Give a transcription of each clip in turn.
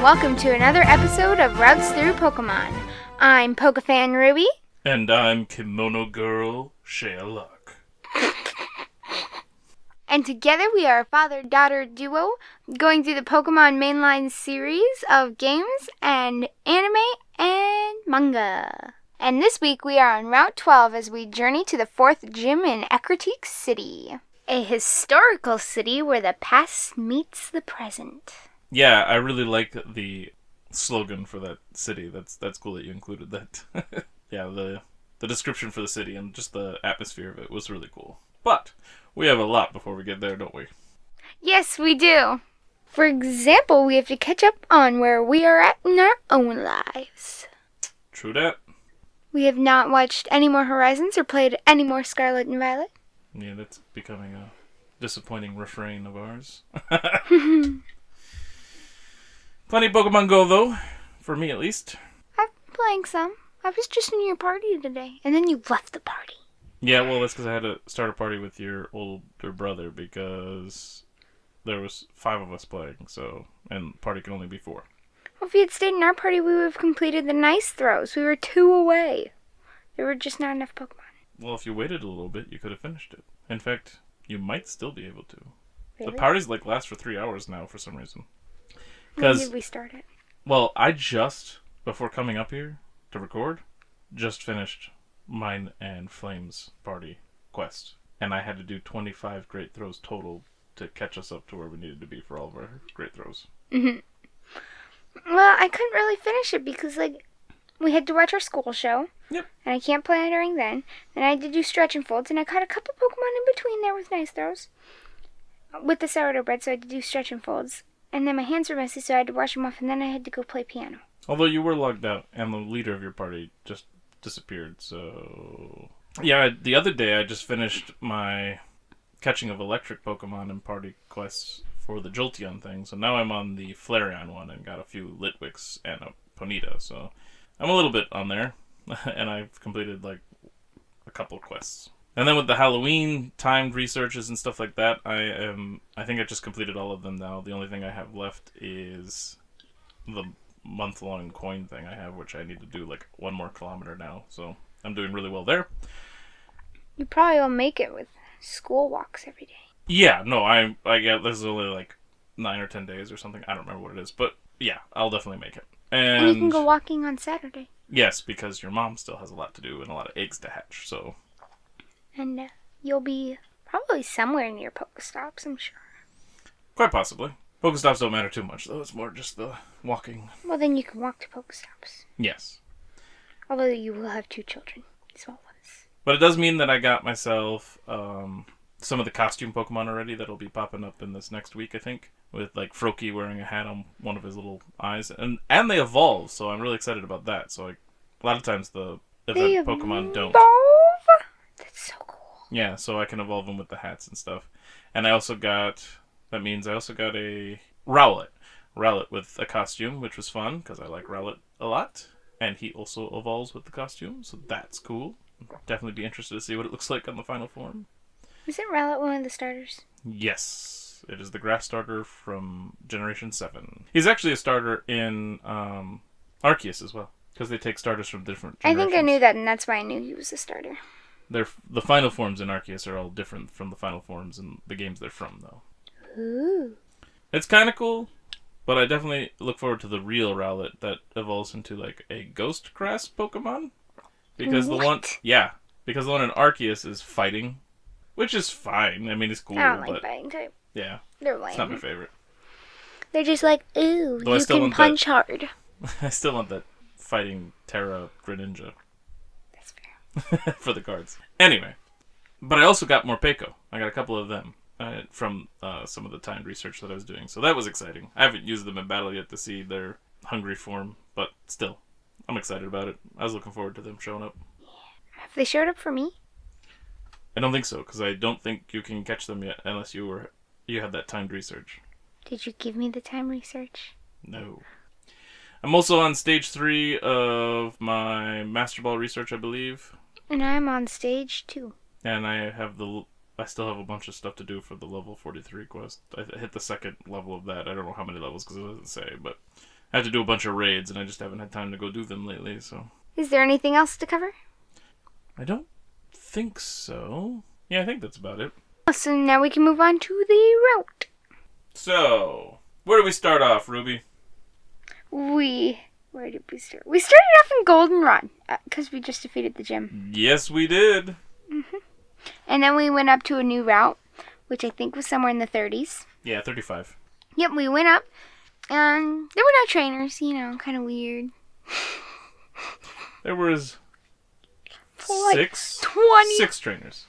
welcome to another episode of Routes Through Pokemon. I'm Pokefan Ruby. And I'm Kimono Girl, Shea Locke. And together we are a father-daughter duo going through the Pokemon mainline series of games and anime and manga. And this week we are on Route 12 as we journey to the 4th gym in Ecruteak City. A historical city where the past meets the present. Yeah, I really like the slogan for that city. That's cool that you included that. Yeah, the description for the city and just the atmosphere of it was really cool. But we have a lot before we get there, don't we? Yes, we do. For example, we have to catch up on where we are at in our own lives. True that. We have not watched any more Horizons or played any more Scarlet and Violet. Yeah, that's becoming a disappointing refrain of ours. Plenty of Pokemon Go, though. For me, at least. I've been playing some. I was just in your party today, and then you left the party. Yeah, well, that's because I had to start a party with your older brother because there was 5 of us playing, so, and the party can only be 4. Well, if you had stayed in our party, we would have completed the nice throws. We were 2 away. There were just not enough Pokemon. Well, if you waited a little bit, you could have finished it. In fact, you might still be able to. Really? The parties last for 3 hours now for some reason. When did we start it? Well, I just, before coming up here to record, just finished mine and Flame's party quest. And I had to do 25 great throws total to catch us up to where we needed to be for all of our great throws. Mm-hmm. Well, I couldn't really finish it because, we had to watch our school show. Yep. And I can't play during then. Then I had to do stretch and folds, and I caught a couple Pokemon in between there with nice throws. With the sourdough bread, so I had to do stretch and folds. And then my hands were messy, so I had to wash them off, and then I had to go play piano. Although you were logged out, and the leader of your party just disappeared, so... Yeah, the other day I just finished my catching of electric Pokemon and party quests for the Jolteon thing, so now I'm on the Flareon one and got a few Litwicks and a Ponyta, so I'm a little bit on there, and I've completed, a couple quests. And then with the Halloween timed researches and stuff like that, I think I just completed all of them now. The only thing I have left is the month-long coin thing I have, which I need to do 1 more kilometer now. So I'm doing really well there. You probably will make it with school walks every day. Yeah, no, I get this is only 9 or 10 days or something. I don't remember what it is, but yeah, I'll definitely make it. And you can go walking on Saturday. Yes, because your mom still has a lot to do and a lot of eggs to hatch, so... And you'll be probably somewhere near Pokestops, I'm sure. Quite possibly. Pokestops don't matter too much, though. It's more just the walking. Well, then you can walk to Pokestops. Yes. Although you will have 2 children. Small ones. But it does mean that I got myself some of the costume Pokemon already that'll be popping up in this next week, I think. With, Froakie wearing a hat on one of his little eyes. And they evolve, so I'm really excited about that. So, a lot of times the event Pokemon don't. That's so cool. Yeah, so I can evolve them with the hats and stuff. And I also got a Rowlet. Rowlet with a costume, which was fun, because I like Rowlet a lot. And he also evolves with the costume, so that's cool. Definitely be interested to see what it looks like on the final form. Isn't Rowlet one of the starters? Yes, it is the grass starter from Generation 7. He's actually a starter in Arceus as well, because they take starters from different generations. I think I knew that, and that's why I knew he was a starter. The final forms in Arceus are all different from the final forms in the games they're from, though. Ooh. It's kind of cool, but I definitely look forward to the real Rowlet that evolves into, a ghost grass Pokemon. Because the one in Arceus is fighting, which is fine. I mean, it's cool, I don't like fighting type. Yeah. They're lame. It's not my favorite. They're just ooh, though you can punch hard. I still want that fighting Terra Greninja. For the cards. Anyway. But I also got more Morpeko. I got a couple of them from some of the timed research that I was doing. So that was exciting. I haven't used them in battle yet to see their hungry form. But still, I'm excited about it. I was looking forward to them showing up. Have they showed up for me? I don't think so, because I don't think you can catch them yet unless you had that timed research. Did you give me the time research? No. I'm also on stage 3 of my Master Ball research, I believe. And I'm on stage 2. And I still have a bunch of stuff to do for the level 43 quest. I hit the second level of that. I don't know how many levels because it doesn't say, but I have to do a bunch of raids, and I just haven't had time to go do them lately, so... Is there anything else to cover? I don't think so. Yeah, I think that's about it. So now we can move on to the route. So, where do we start off, Ruby? Where did we start? We started off in Goldenrod, because we just defeated the gym. Yes, we did. And then we went up to a new route, which I think was somewhere in the 30s. Yeah, 35. Yep, we went up, and there were no trainers, kind of weird. There was Like six 20. 6 trainers.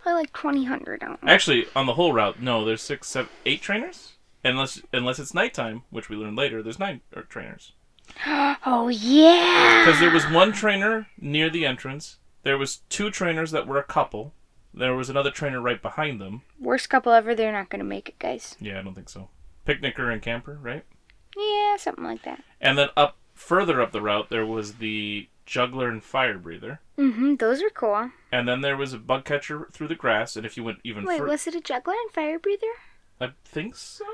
Probably like 2,000. I don't know. Actually, on the whole route, no, there's 6, 7, 8 trainers. Unless it's nighttime, which we learned later, there's 9 trainers. Oh, yeah! Because there was one trainer near the entrance. There was 2 trainers that were a couple. There was another trainer right behind them. Worst couple ever, they're not going to make it, guys. Yeah, I don't think so. Picnicker and camper, right? Yeah, something like that. And then further up the route, there was the juggler and fire breather. Those were cool. And then there was a bug catcher through the grass, and if you went even further... Wait, was it a juggler and fire breather? I think so?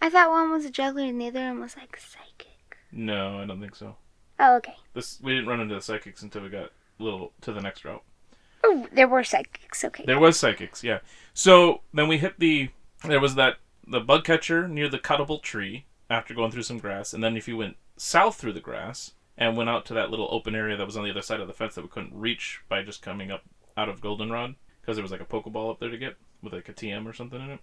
I thought one was a juggler and the other one was like psychic. No, I don't think so. Oh, okay. We didn't run into the psychics until we got a little to the next route. Oh, there were psychics, okay. There was psychics, yeah. So, then we hit there was the bug catcher near the cuttable tree after going through some grass, and then if you went south through the grass and went out to that little open area that was on the other side of the fence that we couldn't reach by just coming up out of Goldenrod, because there was like a Pokeball up there to get with like a TM or something in it.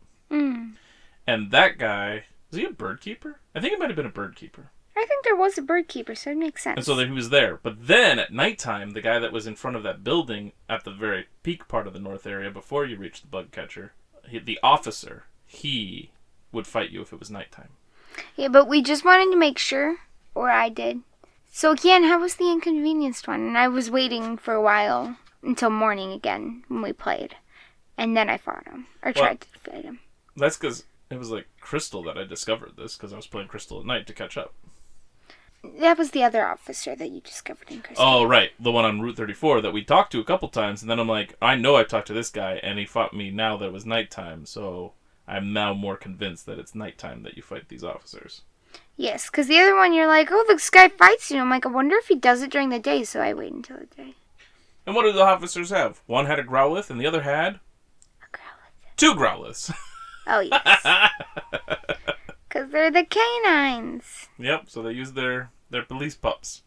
And that guy, was he a bird keeper? I think it might have been a bird keeper. I think there was a bird keeper, so it makes sense. And so he was there. But then, at nighttime, the guy that was in front of that building at the very peak part of the north area, before you reached the bug catcher, the officer, he would fight you if it was nighttime. Yeah, but we just wanted to make sure, or I did. So again, how was the inconvenienced one? And I was waiting for a while until morning again when we played. And then I fought him, or tried to fight him. That's because it was like Crystal that I discovered this, because I was playing Crystal at night to catch up. That was the other officer that you discovered in Crystal. Oh, right. The one on Route 34 that we talked to a couple times, and then I'm like, I know I've talked to this guy, and he fought me now that it was nighttime, so I'm now more convinced that it's nighttime that you fight these officers. Yes, because the other one you're like, oh, this guy fights you. I'm like, I wonder if he does it during the day, so I wait until the day. And what do the officers have? One had a Growlithe, and the other had? A Growlithe. 2 Growliths. Oh, yes. Because they're the canines. Yep, so they use their police pups.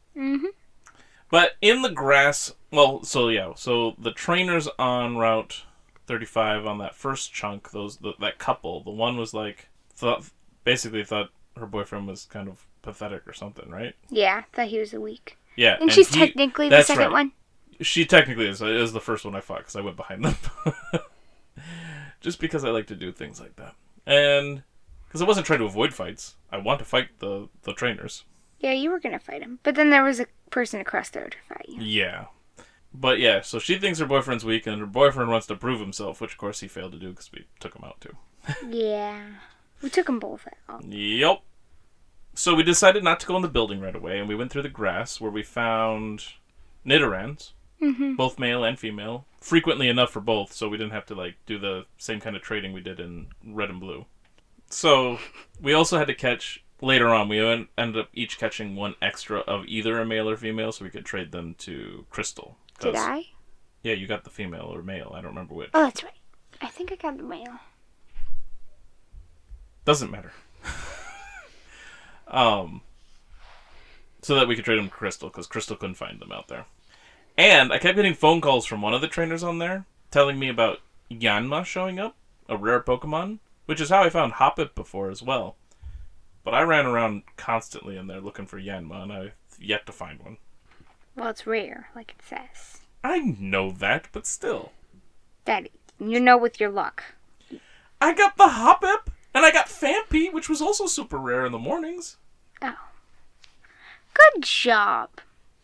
But in the grass, so the trainers on Route 35 on that first chunk, that couple, the one was like, basically thought her boyfriend was kind of pathetic or something, right? Yeah, thought he was a weak. Yeah. And she's technically the second one? She technically is. It is the first one I fought because I went behind them. Just because I like to do things like that. And because I wasn't trying to avoid fights. I want to fight the trainers. Yeah, you were going to fight him. But then there was a person across the road to fight you. Yeah. But yeah, so she thinks her boyfriend's weak, and her boyfriend wants to prove himself, which of course he failed to do because we took him out too. Yeah. We took them both out. Yep. So we decided not to go in the building right away, and we went through the grass where we found Nidorans. Both male and female. Frequently enough for both, so we didn't have to do the same kind of trading we did in red and blue. So we also had to catch, later on, we ended up each catching one extra of either a male or female, so we could trade them to Crystal. Did I? Yeah, you got the female or male. I don't remember which. Oh, that's right. I think I got the male. Doesn't matter. So that we could trade them to Crystal, because Crystal couldn't find them out there. And I kept getting phone calls from one of the trainers on there telling me about Yanma showing up, a rare Pokemon, which is how I found Hoppip before as well. But I ran around constantly in there looking for Yanma, and I've yet to find one. Well, it's rare, like it says. I know that, but still. Daddy, you know with your luck. I got the Hoppip, and I got Fampi, which was also super rare in the mornings. Oh. Good job.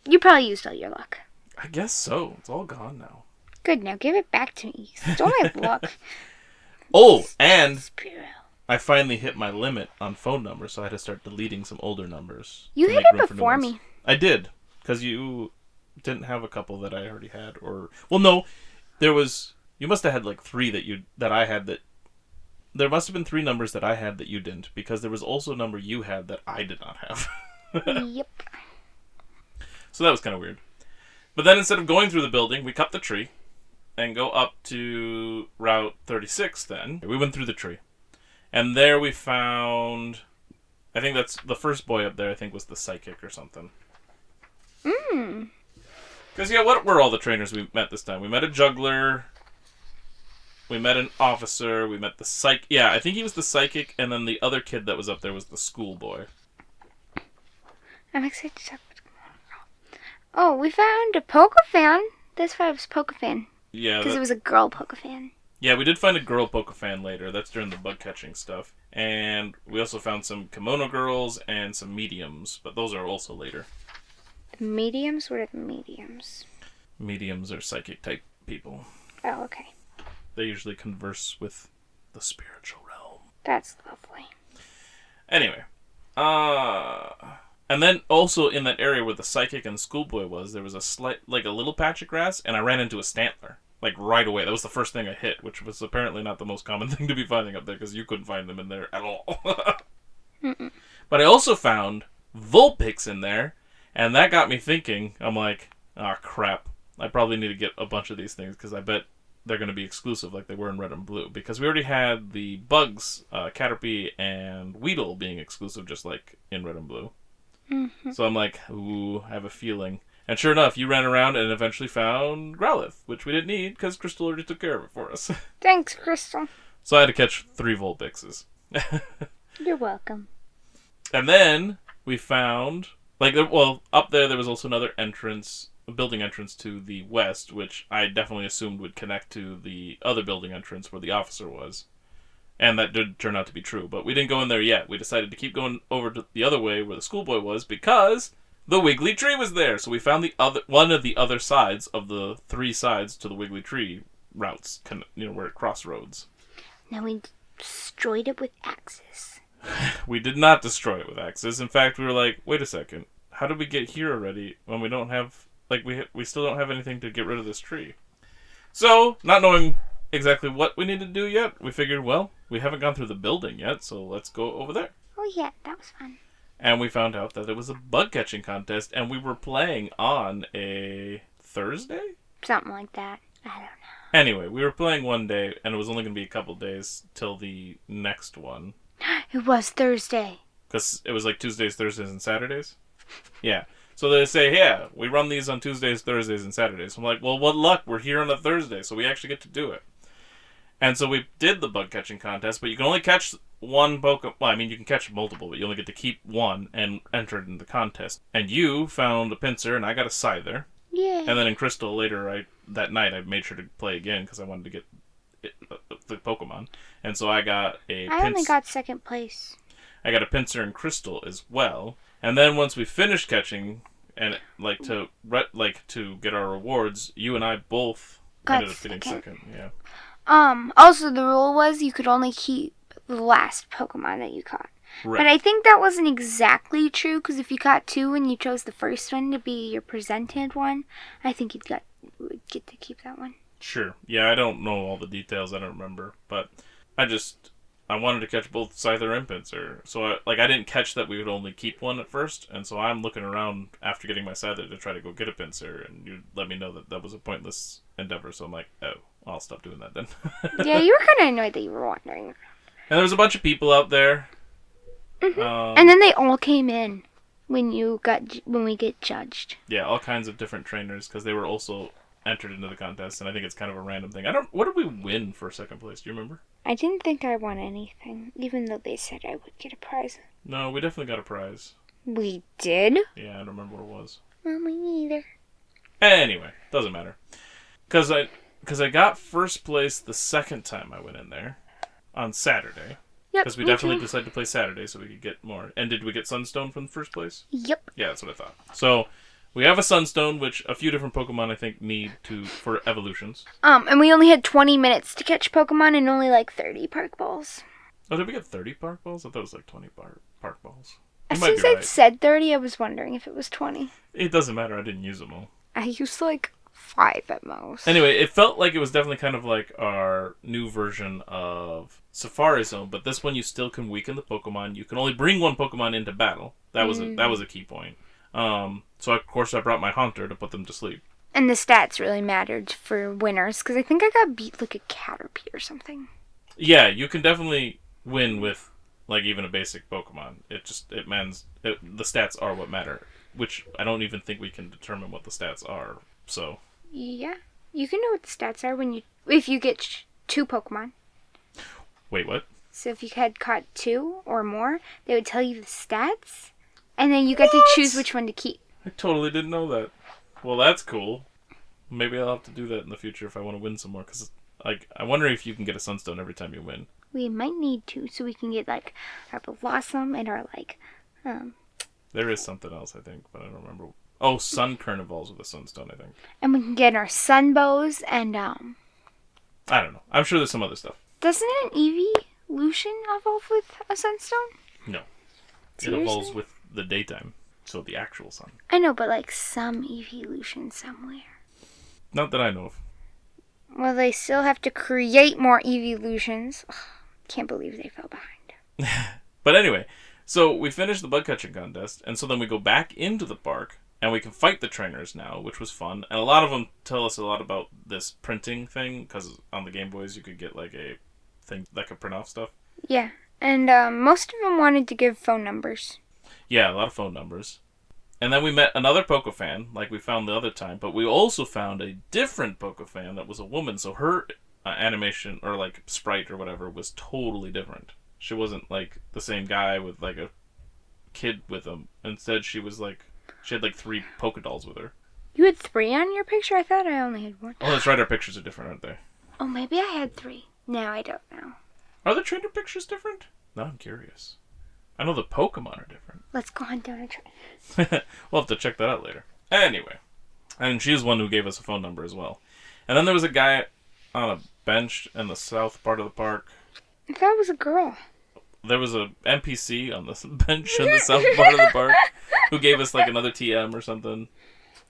You probably used all your luck. I guess so. It's all gone now. Good, now give it back to me. You stole my luck. Oh, and Spiro. I finally hit my limit on phone numbers, so I had to start deleting some older numbers. You hit it before me. I did, because you didn't have a couple that I already had, or... Well, no, there was... You must have had 3 that I had that... There must have been 3 numbers that I had that you didn't, because there was also a number you had that I did not have. Yep. So that was kind of weird. But then instead of going through the building, we cut the tree and go up to Route 36 then. We went through the tree. And there we found... I think that's the first boy up there, I think, was the psychic or something. Because, yeah, what were all the trainers we met this time? We met a juggler... We met an officer, we met the psych... Yeah, I think he was the psychic, and then the other kid that was up there was the schoolboy. I'm excited to talk about it. Oh, we found a Pokefan. That's why it was Pokefan. Yeah. Because it was a girl Pokefan. Yeah, we did find a girl Pokefan later. That's during the bug catching stuff. And we also found some kimono girls and some mediums, but those are also later. The mediums? What are the mediums? Mediums are psychic type people. Oh, okay. They usually converse with the spiritual realm. That's lovely. Anyway. And then also in that area where the psychic and schoolboy was, there was a little patch of grass, and I ran into a stantler. Like right away. That was the first thing I hit, which was apparently not the most common thing to be finding up there, because you couldn't find them in there at all. But I also found Vulpix in there, and that got me thinking. I'm like, oh crap. I probably need to get a bunch of these things, because I bet they're going to be exclusive like they were in Red and Blue. Because we already had the bugs, Caterpie and Weedle being exclusive just like in Red and Blue. So I'm like, ooh, I have a feeling. And sure enough, you ran around and eventually found Growlithe, which we didn't need because Crystal already took care of it for us. Thanks, Crystal. So I had to catch 3 Vulpixes. You're welcome. And then we found, up there was also another entrance, a building entrance to the west, which I definitely assumed would connect to the other building entrance where the officer was. And that did turn out to be true, but we didn't go in there yet. We decided to keep going over to the other way where the schoolboy was because the Wiggly Tree was there. So we found one of the other sides of the 3 sides to the Wiggly Tree routes, where it crossroads. Now we destroyed it with axes. We did not destroy it with axes. In fact, we were like, wait a second, how did we get here already when we don't have, we still don't have anything to get rid of this tree? So, not knowing exactly what we need to do yet, we figured, well, we haven't gone through the building yet, so let's go over there. Oh yeah, that was fun. And we found out that it was a bug catching contest, and we were playing on a Thursday? Something like that. I don't know. Anyway, we were playing one day, and it was only going to be a couple days till the next one. It was Thursday. Because it was like Tuesdays, Thursdays, and Saturdays? Yeah. So they say, yeah, we run these on Tuesdays, Thursdays, and Saturdays. I'm like, well, what luck, we're here on a Thursday, so we actually get to do it. And so we did the bug catching contest, but you can only catch one Pokemon. Well, I mean, you can catch multiple, but you only get to keep one and enter it in the contest. And you found a Pinsir, and I got a Scyther. Yeah. And then in Crystal later, that night, I made sure to play again because I wanted to get the Pokemon. And so I got a I only got second place. I got a Pinsir in Crystal as well. And then once we finished catching, and to get our rewards, you and I both ended up getting second. Yeah. Also the rule was you could only keep the last Pokemon that you caught. Right. But I think that wasn't exactly true, because if you caught 2 and you chose the first one to be your presented one, I think you would get to keep that one. Sure. Yeah, I don't know all the details. I don't remember. But I wanted to catch both Scyther and Pinsir. So I didn't catch that we would only keep one at first. And so I'm looking around after getting my Scyther to try to go get a Pinsir. And you let me know that was a pointless endeavor. So I'm like, oh, I'll stop doing that then. Yeah, you were kind of annoyed that you were wandering around. And there was a bunch of people out there. Mm-hmm. And then they all came in when we get judged. Yeah, all kinds of different trainers, because they were also entered into the contest, and I think it's kind of a random thing. What did we win for second place? Do you remember? I didn't think I won anything, even though they said I would get a prize. No, we definitely got a prize. We did? Yeah, I don't remember what it was. Well, me neither. Anyway, doesn't matter. Because I got first place the second time I went in there on Saturday. Yep. Because we definitely decided to play Saturday so we could get more. And did we get Sunstone from the first place? Yep. Yeah, that's what I thought. So we have a Sunstone, which a few different Pokemon I think need for evolutions. And we only had 20 minutes to catch Pokemon and only 30 Park Balls. Oh, did we get 30 Park Balls? I thought it was 20 Park Balls. As soon as it said 30, I was wondering if it was 20. It doesn't matter. I didn't use them all. I used 5 at most. Anyway, it felt like it was definitely kind of like our new version of Safari Zone, but this one you still can weaken the Pokemon. You can only bring one Pokemon into battle. That was a key point. So of course I brought my Haunter to put them to sleep. And the stats really mattered for winners, because I think I got beat like a Caterpie or something. Yeah, you can definitely win with like even a basic Pokemon. The stats are what matter, which I don't even think we can determine what the stats are. So yeah, you can know what the stats are if you get 2 Pokemon. Wait, what? So if you had caught 2 or more, they would tell you the stats, and then you get to choose which one to keep. I totally didn't know that. Well, that's cool. Maybe I'll have to do that in the future if I want to win some more, because I wonder if you can get a Sunstone every time you win. We might need to, so we can get like our Blossom and our There is something else, I think, but I don't remember. Oh, Sun Kern evolves with a Sunstone, I think. And we can get our Sunbows and I don't know. I'm sure there's some other stuff. Doesn't an Evolution evolve with a Sunstone? No. Seriously? It evolves with the daytime, so the actual sun. I know, but like some Evolution somewhere. Not that I know of. Well, they still have to create more Evolutions. Ugh, can't believe they fell behind. But anyway, so we finished the bug catching contest, and so then we go back into the park, and we can fight the trainers now, which was fun. And a lot of them tell us a lot about this printing thing, because on the Game Boys you could get like a thing that could print off stuff. Yeah, and most of them wanted to give phone numbers. Yeah, a lot of phone numbers. And then we met another Pokefan, like we found the other time, but we also found a different Pokefan that was a woman, so her animation, or like sprite or whatever, was totally different. She wasn't like the same guy with like a kid with him. Instead, she had like 3 Pokedolls with her. You had 3 on your picture? I thought I only had 1. Oh, that's right, our pictures are different, aren't they? Oh, maybe I had 3. No, I don't know. Are the trainer pictures different? Now I'm curious. I know the Pokemon are different. Let's go hunt down a trainer. We'll have to check that out later. Anyway. And she's one who gave us a phone number as well. And then there was a guy on a bench in the south part of the park. I thought it was a girl. There was a NPC on the bench in the south part of the park who gave us like another TM or something.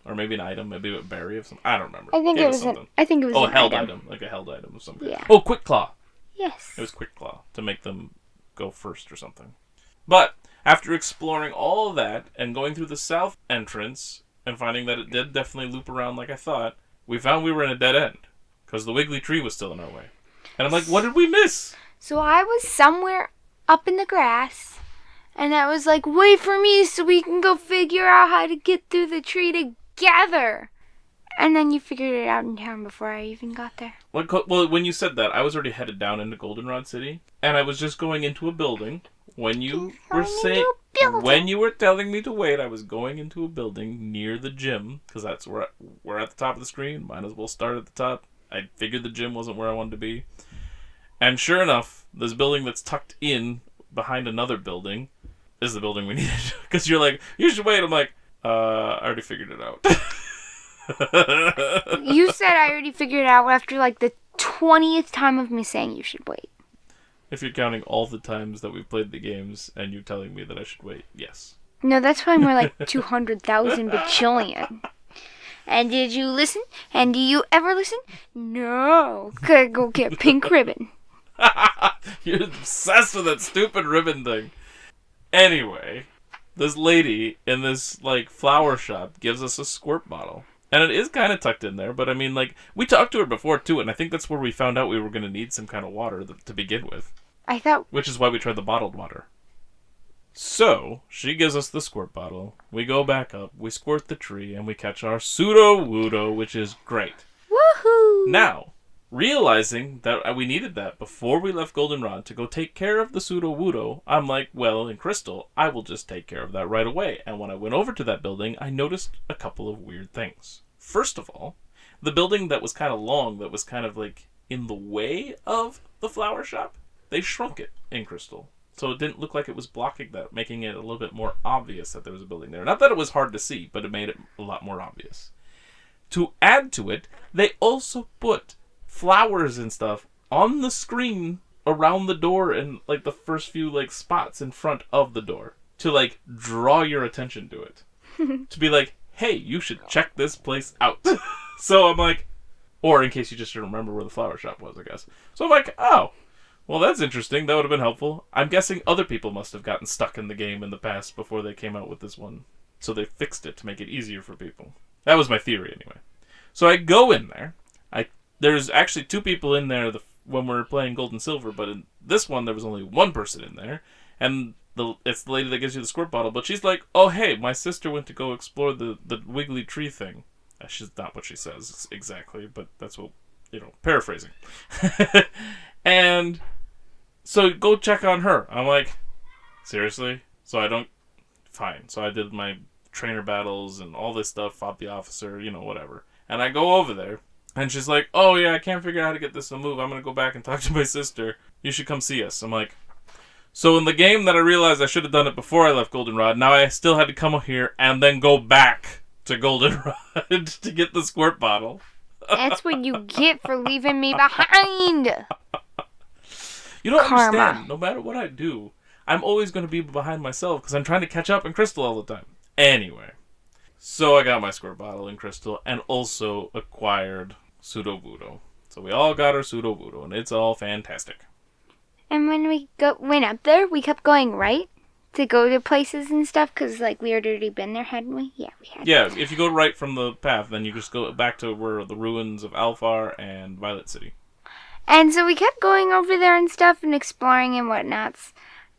Or maybe an item, maybe a berry of some. I don't remember. I think it was something. a held item. Like a held item of some kind. Yeah. Oh, Quick Claw. Yes. It was Quick Claw to make them go first or something. But after exploring all of that and going through the south entrance and finding that it did definitely loop around like I thought, we found we were in a dead end because the Wiggly Tree was still in our way. And I'm like, what did we miss? So I was somewhere up in the grass, and I was like, wait for me so we can go figure out how to get through the tree together. And then you figured it out in town before I even got there. Well, when you said that, I was already headed down into Goldenrod City, and I was just going into a building. When you were telling me to wait, I was going into a building near the gym, because that's where we're at the top of the screen. Might as well start at the top. I figured the gym wasn't where I wanted to be. And sure enough, this building that's tucked in behind another building is the building we needed. Because you're like, you should wait. I'm like, I already figured it out. You said I already figured it out after like the 20th time of me saying you should wait. If you're counting all the times that we've played the games and you telling me that I should wait, yes. No, that's probably more like 200,000 bajillion. And did you listen? And do you ever listen? No. Gotta go get pink ribbon. You're obsessed with that stupid ribbon thing. Anyway, this lady in this like flower shop gives us a squirt bottle. And it is kind of tucked in there, but I mean, like, we talked to her before, too, and I think that's where we found out we were going to need some kind of water to begin with. I thought... Which is why we tried the bottled water. So, she gives us the squirt bottle, we go back up, we squirt the tree, and we catch our Sudowoodo, which is great. Woohoo! Now, realizing that we needed that before we left Goldenrod to go take care of the Sudowoodo, I'm like, well, in Crystal, I will just take care of that right away. And when I went over to that building, I noticed a couple of weird things. First of all, the building that was kind of long, that was kind of like in the way of the flower shop, they shrunk it in Crystal. So it didn't look like it was blocking that, making it a little bit more obvious that there was a building there. Not that it was hard to see, but it made it a lot more obvious. To add to it, they also put flowers and stuff on the screen around the door and like the first few like spots in front of the door to like draw your attention to it. To be like, hey, you should check this place out. So I'm like, or in case you just didn't remember where the flower shop was, I guess. So I'm like, oh, well, that's interesting. That would have been helpful. I'm guessing other people must have gotten stuck in the game in the past before they came out with this one. So they fixed it to make it easier for people. That was my theory, anyway. So I go in there. There's actually 2 people in there when we were playing Gold and Silver, but in this one, there was only 1 person in there. And it's the lady that gives you the squirt bottle. But she's like, oh, hey, my sister went to go explore the wiggly tree thing. She's not what she says exactly, but that's what, paraphrasing. And so go check on her. I'm like, seriously? Fine. So I did my trainer battles and all this stuff, fought the officer, whatever. And I go over there, and she's like, oh yeah, I can't figure out how to get this to move. I'm going to go back and talk to my sister. You should come see us. I'm like, so in the game that I realized I should have done it before I left Goldenrod, now I still had to come here and then go back to Goldenrod to get the squirt bottle. That's what you get for leaving me behind. You don't Karma. understand. No matter what I do, I'm always going to be behind myself because I'm trying to catch up in Crystal all the time. Anyway, so I got my squirt bottle in Crystal and also acquired Sudowoodo. So we all got our Sudowoodo, and it's all fantastic. And when we went up there, we kept going right to go to places and stuff because, we had already been there, hadn't we? Yeah, we had. Yeah, if you go right from the path, then you just go back to where the ruins of Alfar and Violet City. And so we kept going over there and stuff and exploring and whatnots.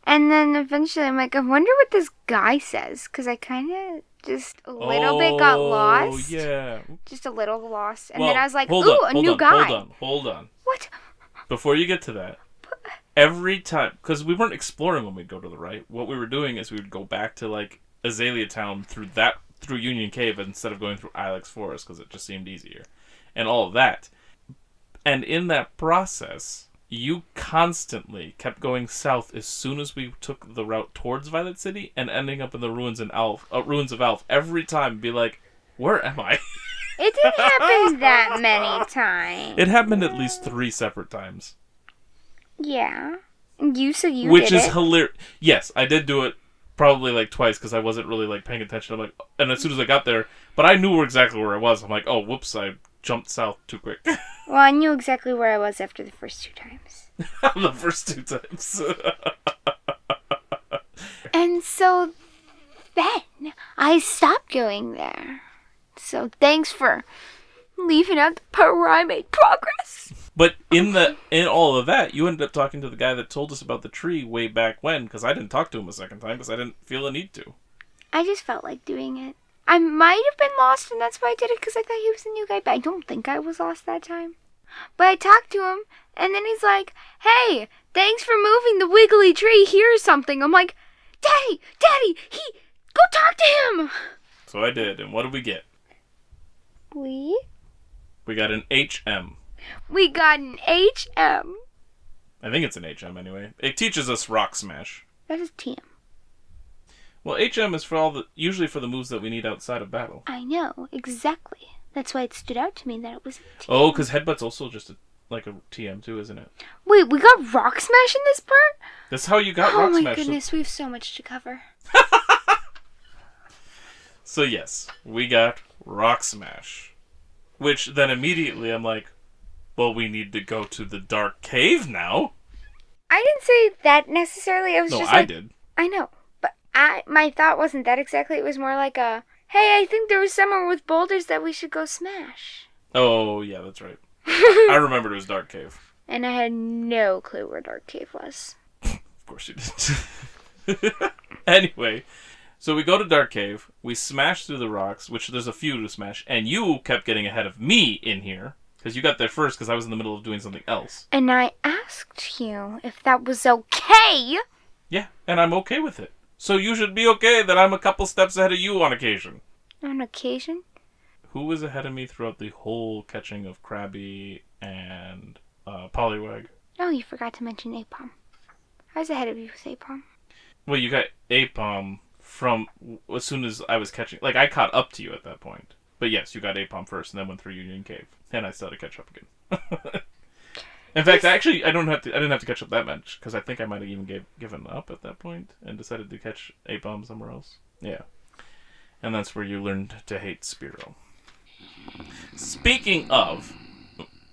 And then eventually I'm like, I wonder what this guy says. Because I kind of just a little bit got lost. Oh, yeah. Just a little lost. And then I was like, hold ooh, on, a new guy. Hold on. What? Before you get to that, every time, because we weren't exploring when we'd go to the right, what we were doing is we would go back to, Azalea Town through Union Cave instead of going through Ilex Forest because it just seemed easier. And all of that. And in that process, you constantly kept going south as soon as we took the route towards Violet City and ending up in the ruins of Alf. Every time, be like, where am I? It didn't happen that many times. It happened at least 3 separate times. Yeah. You said you Which did is it. hilarious. Yes, I did do it probably twice because I wasn't really paying attention. I'm like, and as soon as I got there, but I knew exactly where I was. I'm like, oh, whoops, I jumped south too quick. Well, I knew exactly where I was after the first 2 times. The first 2 times. And so then I stopped going there. So thanks for leaving out the part where I made progress. But in all of that, you ended up talking to the guy that told us about the tree way back when, because I didn't talk to him a second time because I didn't feel a need to. I just felt like doing it. I might have been lost, and that's why I did it, because I thought he was a new guy, but I don't think I was lost that time. But I talked to him, and then he's like, hey, thanks for moving the wiggly tree. Here's something. I'm like, Daddy, go talk to him. So I did, and what did we get? We got an HM. We got an HM. I think it's an HM anyway. It teaches us Rock Smash. That is TM. Well, HM is for usually for the moves that we need outside of battle. I know, exactly. That's why it stood out to me that it was a TM. Oh, because Headbutt's also just a TM too, isn't it? Wait, we got Rock Smash in this part? That's how you got Rock Smash. Oh my goodness, we have so much to cover. So yes, we got Rock Smash. Which then immediately I'm like, well, we need to go to the Dark Cave now. I didn't say that necessarily. I was just I did. I know. But my thought wasn't that exactly. It was more like a, hey, I think there was somewhere with boulders that we should go smash. Oh, yeah, that's right. I remembered it was Dark Cave. And I had no clue where Dark Cave was. Of course you did. Anyway, so we go to Dark Cave, we smash through the rocks, which there's a few to smash, and you kept getting ahead of me in here, because you got there first because I was in the middle of doing something else. And I asked you if that was okay. Yeah, and I'm okay with it. So you should be okay that I'm a couple steps ahead of you on occasion. On occasion? Who was ahead of me throughout the whole catching of Krabby and Poliwag? Oh, you forgot to mention Apom. I was ahead of you with Apom. Well, you got Apom from as soon as I was catching. Like, I caught up to you at that point. But yes, you got Apom first and then went through Union Cave. And I still had to catch up again. In fact, actually, I didn't have to catch up that much, because I think I might have even given up at that point and decided to catch Apom somewhere else. Yeah. And that's where you learned to hate Spearow. Speaking of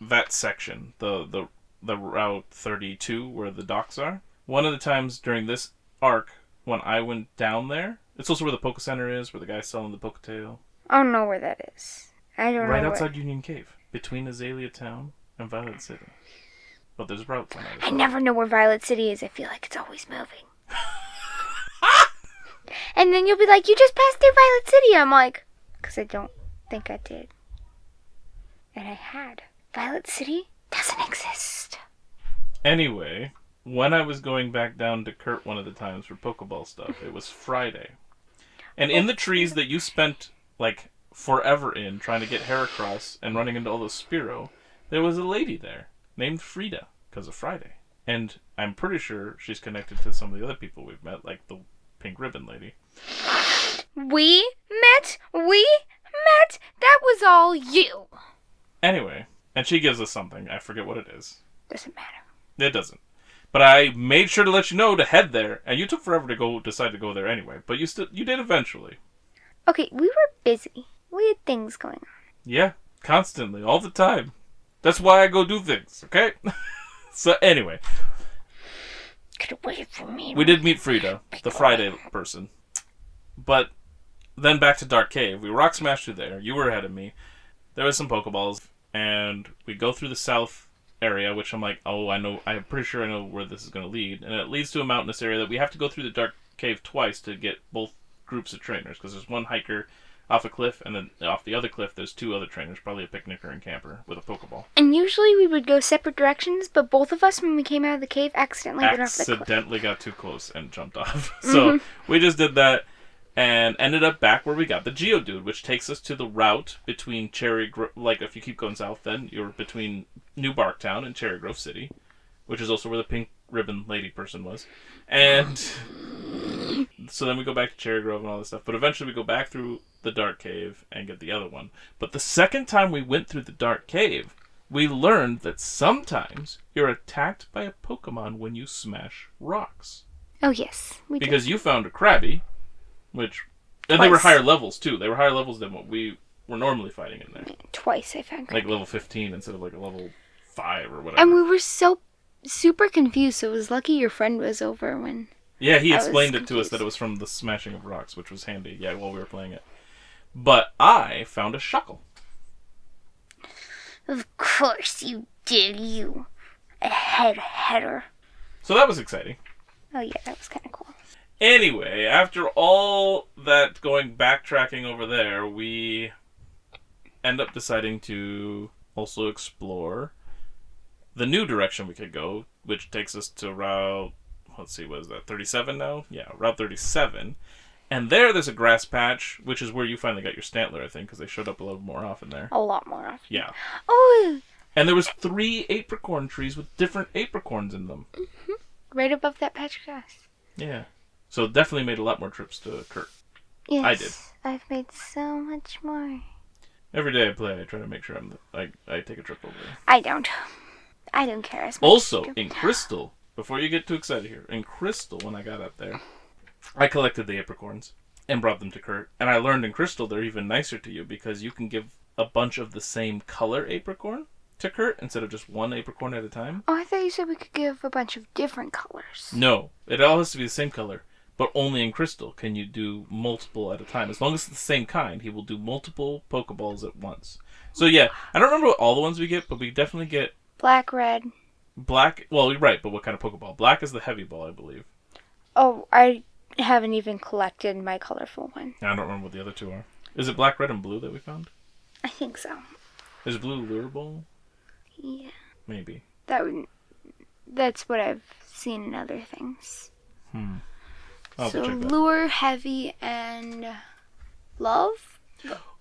that section, the Route 32 where the docks are, one of the times during this arc when I went down there, it's also where the Poke Center is, where the guy's selling the Poketail. I don't know where that is. I don't know. Right outside Union Cave, between Azalea Town and Violet City. But there's routes on that. I never know where Violet City is. I feel like it's always moving. And then you'll be like, you just passed through Violet City. I'm like, because I don't think I did. And I had. Violet City doesn't exist. Anyway, when I was going back down to Kurt one of the times for Pokeball stuff, it was Friday. And in the trees that you spent, like, forever in, trying to get Heracross and running into all those Spearow, there was a lady there named Frida, because of Friday. And I'm pretty sure she's connected to some of the other people we've met, like the pink ribbon lady. We met? That was all you. Anyway, and she gives us something. I forget what it is. Doesn't matter. It doesn't. But I made sure to let you know to head there, and you took forever to decide to go there anyway. But you did eventually. Okay, we were busy. We had things going on. Yeah, constantly, all the time. That's why I go do things, okay? So anyway. Get away from me. We did meet Frida, the Friday person. But then back to Dark Cave. We rock smashed through there. You were ahead of me. There was some Pokeballs, and we go through the south area, which I'm like, oh, I know. I'm pretty sure I know where this is going to lead. And it leads to a mountainous area that we have to go through the Dark Cave twice to get both groups of trainers, because there's one hiker off a cliff, and then off the other cliff there's two other trainers, probably a picnicker and camper, with a Pokeball. And usually we would go separate directions, but both of us, when we came out of the cave, accidentally went off the cliff. Accidentally got too close and jumped off. So we just did that, and ended up back where we got the Geodude, which takes us to the route between like if you keep going south, then you're between New Barktown and Cherry Grove City, which is also where the pink ribbon lady person was. And so then we go back to Cherry Grove and all this stuff. But eventually we go back through the Dark Cave and get the other one. But the second time we went through the Dark Cave, we learned that sometimes you're attacked by a Pokemon when you smash rocks. Oh, yes. Because you found a Krabby, which... And they were higher levels, too. They were higher levels than what we were normally fighting in there. Twice I found Krabby. Like level 15 instead of like a level 5 or whatever. And we were so super confused, so it was lucky your friend was over when... Yeah, he explained it to us that it was from the smashing of rocks, which was handy, while we were playing it. But I found a Shuckle. Of course you did, you header. So that was exciting. Oh yeah, that was kind of cool. Anyway, after all that backtracking over there, we end up deciding to also explore the new direction we could go, which takes us to Route... Let's see, what is that, 37 now? Yeah, Route 37. And there's a grass patch, which is where you finally got your Stantler, I think, because they showed up a little more often there. A lot more often. Yeah. Oh! And there was 3 Apricorn trees with different Apricorns in them. Mm-hmm. Right above that patch of grass. Yeah. So definitely made a lot more trips to Kurt. Yes. I did. I've made so much more. Every day I play, I try to make sure I take a trip over there. I don't care as much. Also, in Crystal... Before you get too excited here, in Crystal, when I got up there, I collected the Apricorns and brought them to Kurt. And I learned in Crystal they're even nicer to you because you can give a bunch of the same color Apricorn to Kurt instead of just one Apricorn at a time. Oh, I thought you said we could give a bunch of different colors. No, it all has to be the same color. But only in Crystal can you do multiple at a time. As long as it's the same kind, he will do multiple Pokeballs at once. So yeah, I don't remember all the ones we get, but we definitely get... Black, red... Black, well, you're right, but what kind of Pokeball? Black is the heavy ball, I believe. Oh, I haven't even collected my colorful one. I don't remember what the other two are. Is it black, red, and blue that we found? I think so. Is blue Lure Ball? Yeah. Maybe. That's what I've seen in other things. I'll so check that. Lure, heavy, and love?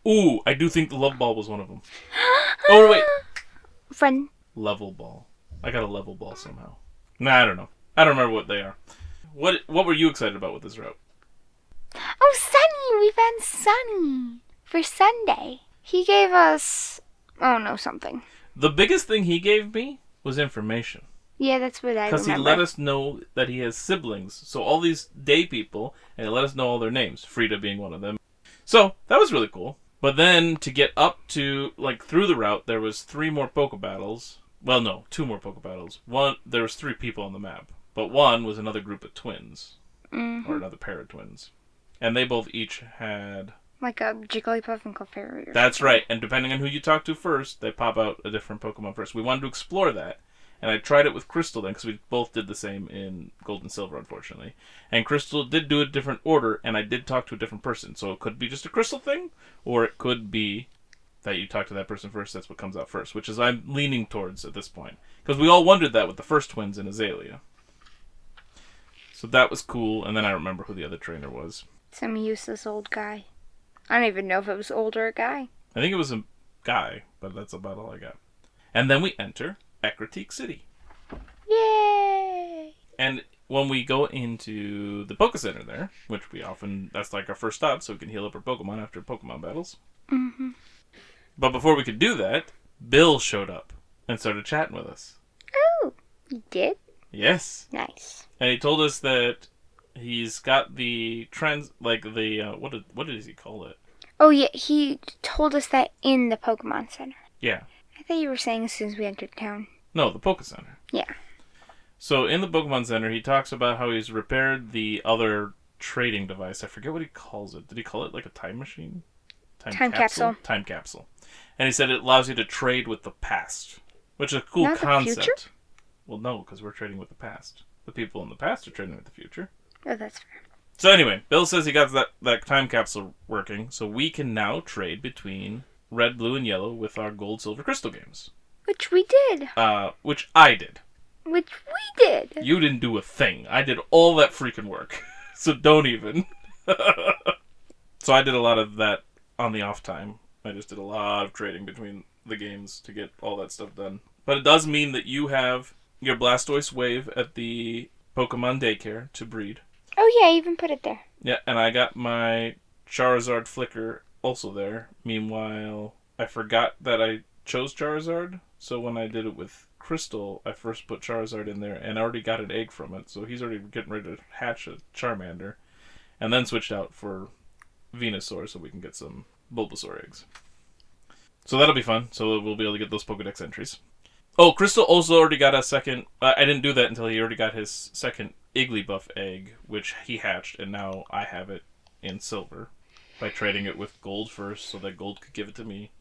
Ooh, I do think the Love Ball was one of them. Oh, wait. Friend. Level Ball. I got a level ball somehow. Nah, I don't know. I don't remember what they are. What were you excited about with this route? Oh, Sunny! We found Sunny for Sunday. He gave us... Oh, no, something. The biggest thing he gave me was information. Yeah, that's what I remember. Because he let us know that he has siblings. So all these day people, and he let us know all their names. Frida being one of them. So, that was really cool. But then to get up to, like, through the route, there was 3 more Poke Battles. Well, no, 2 more Poke Battles. There was 3 people on the map. But one was another group of twins. Mm-hmm. Or another pair of twins. And they both each had... Like a Jigglypuff and Clefairy. That's right. And depending on who you talk to first, they pop out a different Pokemon first. We wanted to explore that. And I tried it with Crystal then, because we both did the same in Gold and Silver, unfortunately. And Crystal did do a different order, and I did talk to a different person. So it could be just a Crystal thing, or it could be that you talk to that person first, that's what comes out first, which is I'm leaning towards at this point. Because we all wondered that with the first twins in Azalea. So that was cool, and then I remember who the other trainer was. Some useless old guy. I don't even know if it was old or a guy. I think it was a guy, but that's about all I got. And then we enter Ecruteak City. Yay! And when we go into the Poke Center there, which we often, that's like our first stop, so we can heal up our Pokemon after Pokemon battles. Mm-hmm. But before we could do that, Bill showed up and started chatting with us. Oh, you did? Yes. Nice. And he told us that he's got the what does he call it? Oh, yeah, he told us that in the Pokemon Center. Yeah. I thought you were saying as soon as we entered town. No, the Poke Center. Yeah. So in the Pokemon Center, he talks about how he's repaired the other trading device. I forget what he calls it. Did he call it like a time machine? Time capsule. Time capsule. And he said it allows you to trade with the past, which is a cool Not the concept. future? Well, no, because we're trading with the past. The people in the past are trading with the future. Oh, that's fair. So anyway, Bill says he got that time capsule working, so we can now trade between red, blue, and yellow with our gold, silver, crystal games. Which we did. Which I did. Which we did. You didn't do a thing. I did all that freaking work. So don't even. So I did a lot of that on the off time. I just did a lot of trading between the games to get all that stuff done. But it does mean that you have your Blastoise wave at the Pokemon daycare to breed. Oh, yeah, I even put it there. Yeah, and I got my Charizard Flicker also there. Meanwhile, I forgot that I chose Charizard, so when I did it with Crystal, I first put Charizard in there, and I already got an egg from it, so he's already getting ready to hatch a Charmander, and then switched out for Venusaur so we can get some Bulbasaur eggs. So that'll be fun, so we'll be able to get those Pokedex entries. Oh, Crystal also already got a second... I didn't do that until he already got his second Igglybuff egg, which he hatched, and now I have it in silver by trading it with gold first so that gold could give it to me.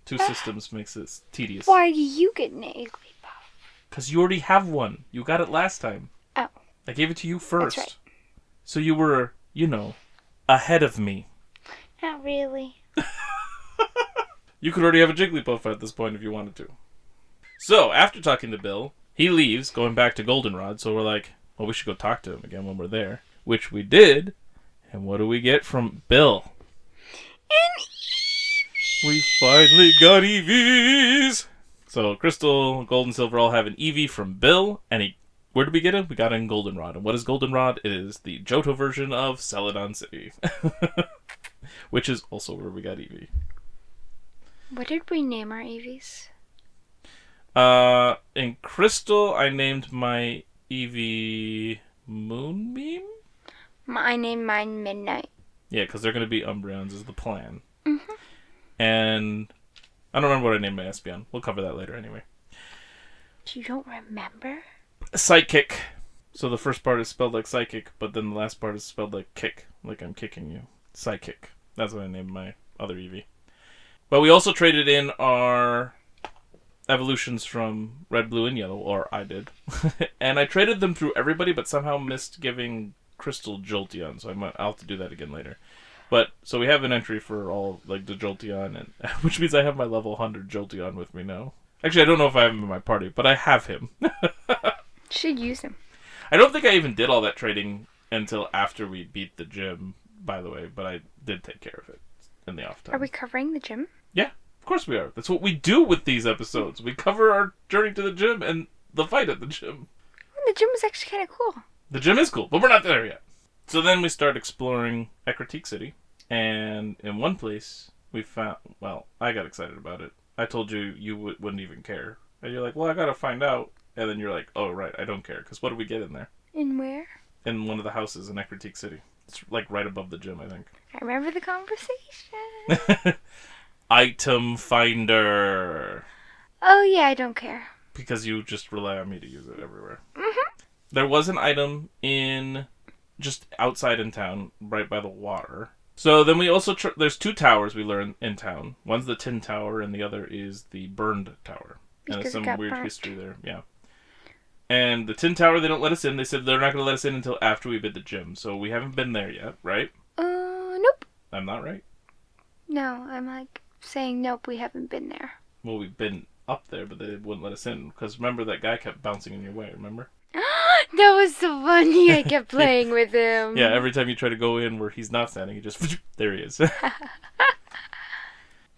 Two systems makes it tedious. Why do you get an Igglybuff? Because you already have one. You got it last time. Oh. I gave it to you first. That's right. So you were, ahead of me. Not really. You could already have a Jigglypuff at this point if you wanted to. So, after talking to Bill, he leaves, going back to Goldenrod, so we're like, well, we should go talk to him again when we're there. Which we did. And what do we get from Bill? An We finally got EVs! So, Crystal, Gold, and Silver all have an EV from Bill, and where did we get him? We got it in Goldenrod. And what is Goldenrod? It is the Johto version of Celadon City. Which is also where we got Eevee. What did we name our EVs? In Crystal, I named my Eevee Moonbeam? I named mine Midnight. Yeah, because they're going to be Umbreons is the plan. Mm-hmm. And I don't remember what I named my Espeon. We'll cover that later anyway. You don't remember? Psychic. So the first part is spelled like psychic, but then the last part is spelled like kick. Like I'm kicking you. Psychic. That's what I named my other Eevee. But we also traded in our evolutions from red, blue, and yellow, or I did. And I traded them through everybody, but somehow missed giving Crystal Jolteon, so I'll have to do that again later. But, so we have an entry for all, like, the Jolteon, and which means I have my level 100 Jolteon with me now. Actually, I don't know if I have him in my party, but I have him. Should use him. I don't think I even did all that trading until after we beat the gym, by the way, but I did take care of it in the off time. Are we covering the gym? Yeah, of course we are. That's what we do with these episodes. We cover our journey to the gym and the fight at the gym. The gym was actually kind of cool. The gym is cool, but we're not there yet. So then we start exploring Ecruteak City, and in one place we found... Well, I got excited about it. I told you wouldn't even care. And you're like, well, I gotta find out. And then you're like, oh, right, I don't care. Because what do we get in there? In where? In one of the houses in Ecruteak City. It's like right above the gym, I think. I remember the conversation. Item finder. Oh, yeah, I don't care. Because you just rely on me to use it everywhere. Mm-hmm. There was an item in just outside in town, right by the water. So then we also there's 2 towers we learn in town. One's the Tin Tower, and the other is the Burned Tower. And there's some weird history there. Yeah. And the Tin Tower, they don't let us in. They said they're not going to let us in until after we bid the gym. So we haven't been there yet, right? Nope. I'm not right. No, I'm saying nope, we haven't been there. Well, we've been up there, but they wouldn't let us in. Because remember that guy kept bouncing in your way, remember? That was so funny. I kept playing with him. Yeah, every time you try to go in where he's not standing, he just... there he is.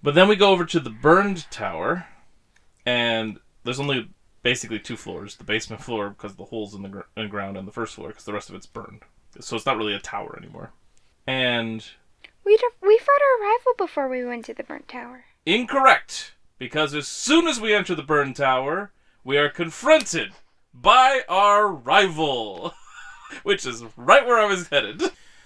But then we go over to the Burned Tower, and there's only basically 2 floors. The basement floor, because the holes in the ground, and the first floor, because the rest of it's burned. So it's not really a tower anymore. And... we fought our rival before we went to the Burnt Tower. Incorrect! Because as soon as we enter the Burned Tower, we are confronted by our rival, which is right where I was headed.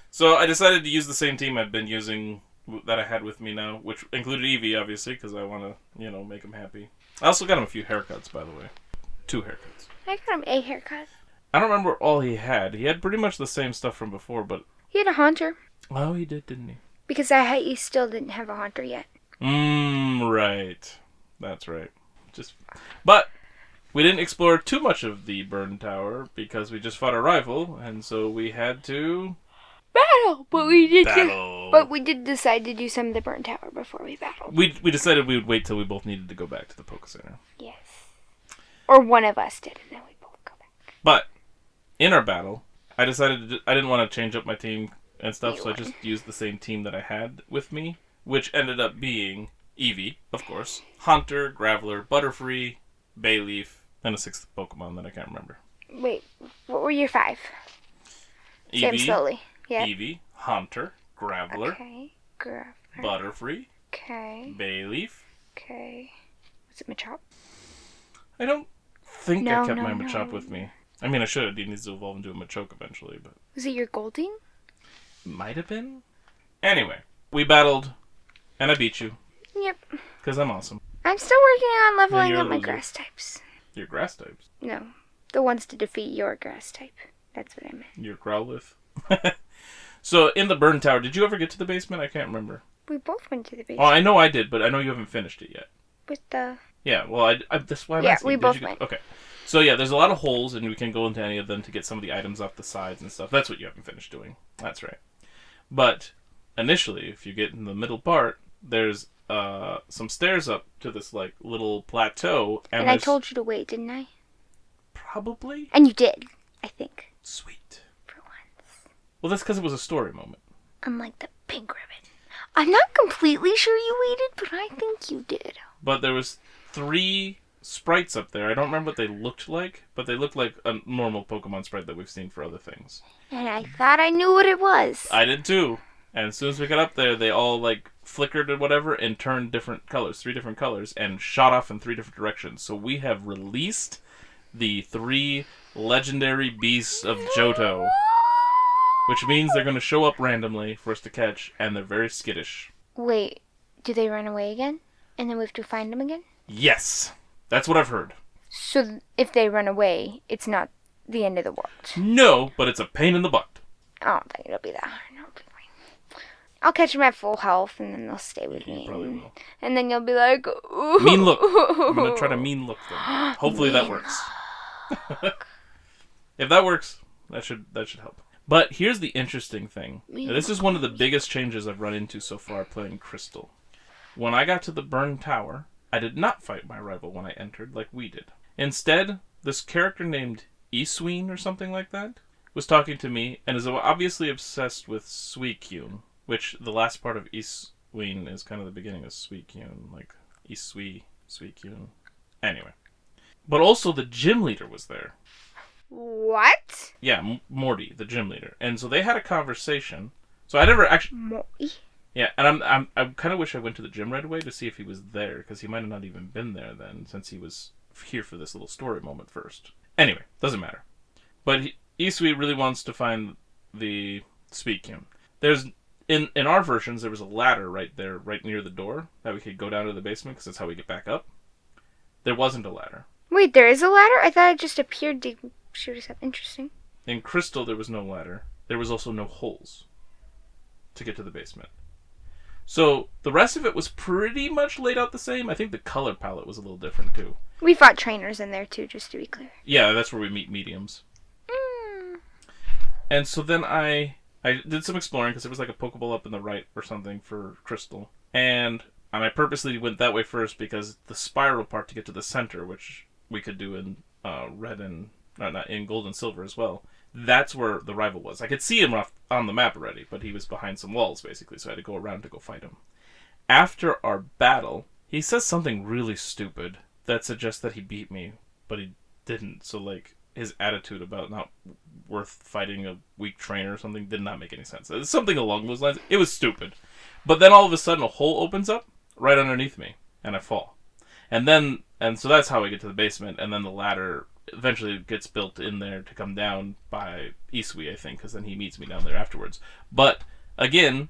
So I decided to use the same team I'd been using that I had with me now, which included Evie, obviously, because I want to, make him happy. I also got him a few haircuts, by the way. 2 haircuts. I got him a haircut. I don't remember all he had. He had pretty much the same stuff from before, but... He had a haunter. Oh, he did, didn't he? Because you still didn't have a haunter yet. Right. That's right. But... we didn't explore too much of the Burned Tower because we just fought a rival, and so we had to battle. But we did battle. But we did decide to do some of the Burnt Tower before we battled. We decided we would wait till we both needed to go back to the Poke Center. Yes. Or one of us did, and then we both go back. But in our battle, I decided I didn't want to change up my team and stuff, so I just used the same team that I had with me, which ended up being Eevee, of course, Haunter, Graveler, Butterfree, Bayleaf, and a 6th Pokemon that I can't remember. Wait, what were your 5? Eevee, Say them slowly. Yeah. Eevee, Haunter, Graveler, okay. Graveler. Butterfree, okay. Bayleaf. Okay. Was it Machop? I don't think I kept my no. Machop with me. I mean, I should have. He needs to evolve into a Machoke eventually, but... Was it your Golding? Might have been? Anyway, we battled, and I beat you. Yep. Because I'm awesome. I'm still working on leveling up my loser. grass types. Your grass types? No. The ones to defeat your grass type. That's what I meant. Your Growlithe? So, in the Burn Tower, did you ever get to the basement? I can't remember. We both went to the basement. Oh, I know I did, but I know you haven't finished it yet. With the... Yeah, well, that's why I'm asking. we both went. Okay. So, yeah, there's a lot of holes, and we can go into any of them to get some of the items off the sides and stuff. That's what you haven't finished doing. That's right. But, initially, if you get in the middle part, there's some stairs up to this, little plateau. And I told you to wait, didn't I? Probably. And you did, I think. Sweet. For once. Well, that's because it was a story moment. Unlike the pink ribbon. I'm not completely sure you waited, but I think you did. But there was 3 sprites up there. I don't remember what they looked like, but they looked like a normal Pokemon sprite that we've seen for other things. And I thought I knew what it was. I did too. And as soon as we got up there, they all flickered or whatever and turned different colors, 3 different colors, and shot off in 3 different directions. So we have released the 3 legendary beasts of Johto, which means they're going to show up randomly for us to catch, and they're very skittish. Wait, do they run away again? And then we have to find them again? Yes, that's what I've heard. So if they run away, it's not the end of the world? No, but it's a pain in the butt. I don't think it'll be that hard. It'll be fine. I'll catch them at full health, and then they'll stay with me. Probably will. And then you'll be like, ooh. Mean look. I'm going to try to mean look them. Hopefully that works. If that works, that should help. But here's the interesting thing. Now, this is one of the biggest changes I've run into so far playing Crystal. When I got to the Burn Tower, I did not fight my rival when I entered like we did. Instead, this character named Isween or something like that was talking to me and is obviously obsessed with Suicune, which the last part of Isween is kind of the beginning of Suicune, like Suicune. Anyway. But also the gym leader was there. What? Yeah, Morty, the gym leader. And so they had a conversation. So I never actually... Morty? Yeah, and I kind of wish I went to the gym right away to see if he was there, because he might have not even been there then, since he was here for this little story moment first. Anyway, doesn't matter. But Isui really wants to find the Suicune. in our versions, there was a ladder right there, right near the door, that we could go down to the basement, because that's how we get back up. There wasn't a ladder. Wait, there is a ladder? I thought it just appeared to shoot us up. Interesting. In Crystal, there was no ladder. There was also no holes to get to the basement. So the rest of it was pretty much laid out the same. I think the color palette was a little different, too. We fought trainers in there, too, just to be clear. Yeah, that's where we meet mediums. And so then I did some exploring, because there was like a Pokeball up in the right or something for Crystal. And I purposely went that way first, because the spiral part to get to the center, which we could do in red and... not in gold and silver as well. That's where the rival was. I could see him on the map already, but he was behind some walls, basically, so I had to go around to go fight him. After our battle, he says something really stupid that suggests that he beat me, but he didn't. So, like, his attitude about not worth fighting a weak trainer or something did not make any sense. It's something along those lines. It was stupid. But then all of a sudden a hole opens up right underneath me, and I fall. And so that's how I get to the basement, and then the ladder eventually gets built in there to come down by Isui, I think, because then he meets me down there afterwards. But, again,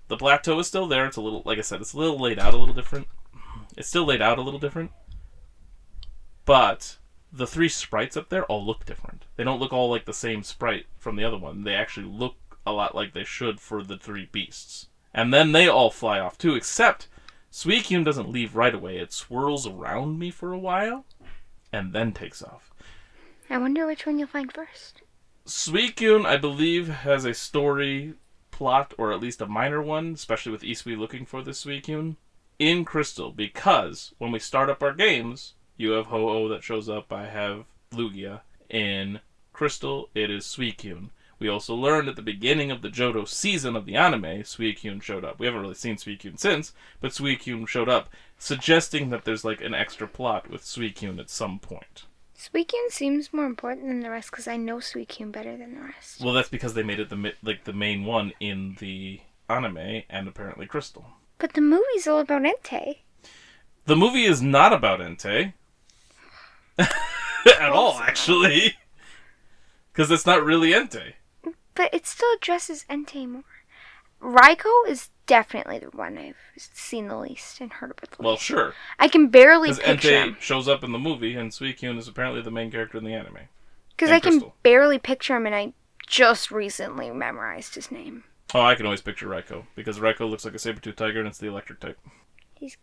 the plateau is still there. It's a little, like I said, it's a little laid out a little different. It's still laid out a little different. But the 3 sprites up there all look different. They don't look all like the same sprite from the other one. They actually look a lot like they should for the 3 beasts. And then they all fly off, too, except Suicune doesn't leave right away. It swirls around me for a while, and then takes off. I wonder which one you'll find first. Suicune, I believe, has a story plot, or at least a minor one, especially with Isui looking for the Suicune, in Crystal, because when we start up our games, you have Ho-Oh that shows up, I have Lugia. In Crystal, it is Suicune. We also learned at the beginning of the Johto season of the anime, Suicune showed up. We haven't really seen Suicune since, but Suicune showed up, suggesting that there's like an extra plot with Suicune at some point. Suicune seems more important than the rest because I know Suicune better than the rest. Well, that's because they made it the main one in the anime and apparently Crystal. But the movie's all about Entei. The movie is not about Entei. At all, actually. Because it's not really Entei. But it still addresses Entei more. Raikou is definitely the one I've seen the least and heard about the least. Well, sure. I can barely picture Entei him. shows up in the movie, and Suicune is apparently the main character in the anime. Because I can barely picture him, and I just recently memorized his name. Oh, I can always picture Raikou, because Raikou looks like a saber-tooth tiger, and it's the electric type. He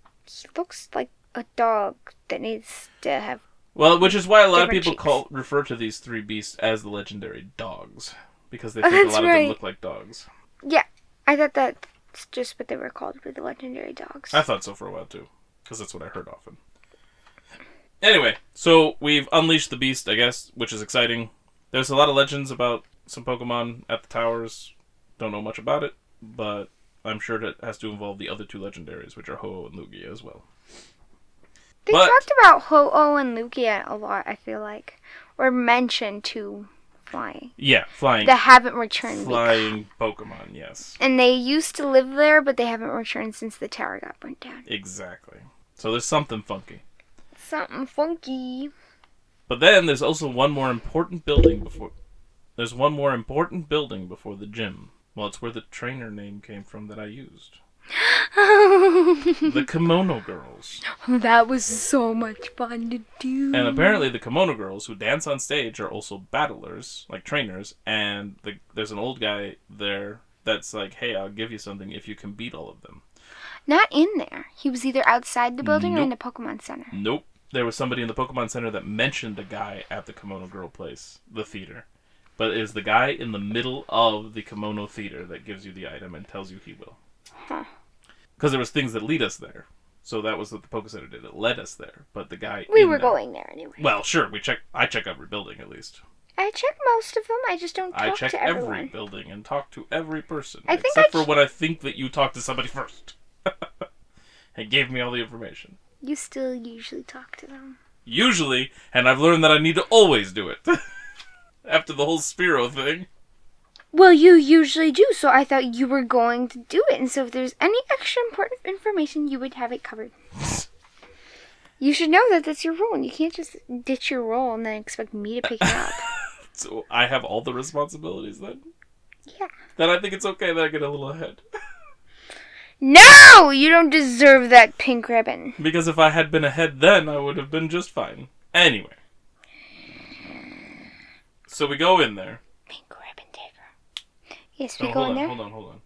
looks like a dog that needs to have... Well, which is why a lot of people cheeks. refer to these 3 beasts as the legendary dogs, because they think a lot of them look like dogs. Yeah, I thought that's just what they were called, were the legendary dogs. I thought so for a while, too, because that's what I heard often. Anyway, so we've unleashed the beast, I guess, which is exciting. There's a lot of legends about some Pokemon at the towers. Don't know much about it, but I'm sure that has to involve the other 2 legendaries, which are Ho-Oh and Lugia as well. They talked about Ho-Oh and Lugia a lot, I feel like. Or mentioned 2 flying. Yeah, flying. That haven't returned. Flying Pokemon, yes. And they used to live there, but they haven't returned since the tower got burnt down. Exactly. So there's something funky. Something funky. But then there's also one more important building before... There's one more important building before the gym. Well, it's where the trainer name came from that I used. The Kimono Girls. That was so much fun to do. And apparently the Kimono Girls, who dance on stage, are also battlers, like trainers, and there's an old guy there that's like, hey, I'll give you something if you can beat all of them. Not in there. He was either outside the building or in the Pokemon Center. Nope. There was somebody in the Pokemon Center that mentioned a guy at the Kimono Girl place, the theater. But it is the guy in the middle of the Kimono Theater that gives you the item and tells you he will. Huh. Because there was things that lead us there. So that was what the Poké Center did. It led us there. But the guy We were going there anyway. Well, sure. I check every building at least. I check most of them. I just don't talk to everyone. I check every building and talk to every person. I think except for when I think that you talk to somebody first. And gave me all the information. You still usually talk to them. Usually, and I've learned that I need to always do it. After the whole Spearow thing. Well, you usually do, so I thought you were going to do it. And so if there's any extra important information, you would have it covered. You should know that that's your role. You can't just ditch your role and then expect me to pick it up. So I have all the responsibilities then? Yeah. Then I think it's okay that I get a little ahead. No! You don't deserve that pink ribbon. Because if I had been ahead then, I would have been just fine. Anyway. So we go in there. Pink ribbon taker. Yes, we Oh, go hold in on, there. hold on.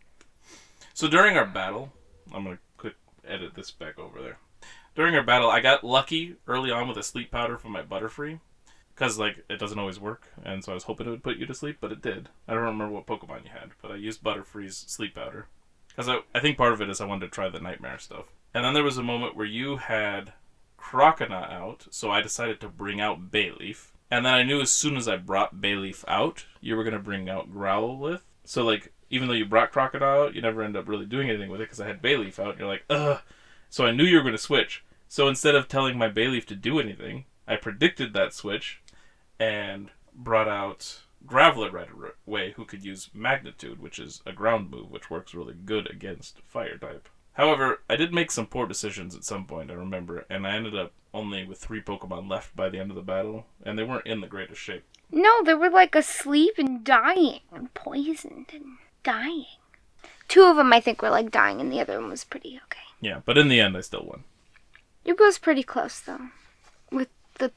So during our battle, I'm going to quick edit this back over there. During our battle, I got lucky early on with a sleep powder from my Butterfree. Because, like, it doesn't always work, and so I was hoping it would put you to sleep, but it did. I don't remember what Pokemon you had, but I used Butterfree's sleep powder. Because I think part of it is I wanted to try the nightmare stuff. And then there was a moment where you had Croconaw out, so I decided to bring out Bayleaf. And then I knew as soon as I brought Bayleaf out, you were going to bring out Growlithe. So, like, even though you brought Croconaw out, you never end up really doing anything with it because I had Bayleaf out, and you're like, ugh. So I knew you were going to switch. So instead of telling my Bayleaf to do anything, I predicted that switch and brought out Graveler right away, who could use Magnitude, which is a ground move, which works really good against Fire type. However, I did make some poor decisions at some point, I remember, and I ended up only with 3 Pokemon left by the end of the battle, and they weren't in the greatest shape. No, they were like asleep and dying and poisoned and dying. 2 of them I think were like dying and the other one was pretty okay. Yeah, but in the end I still won. It was pretty close though. With the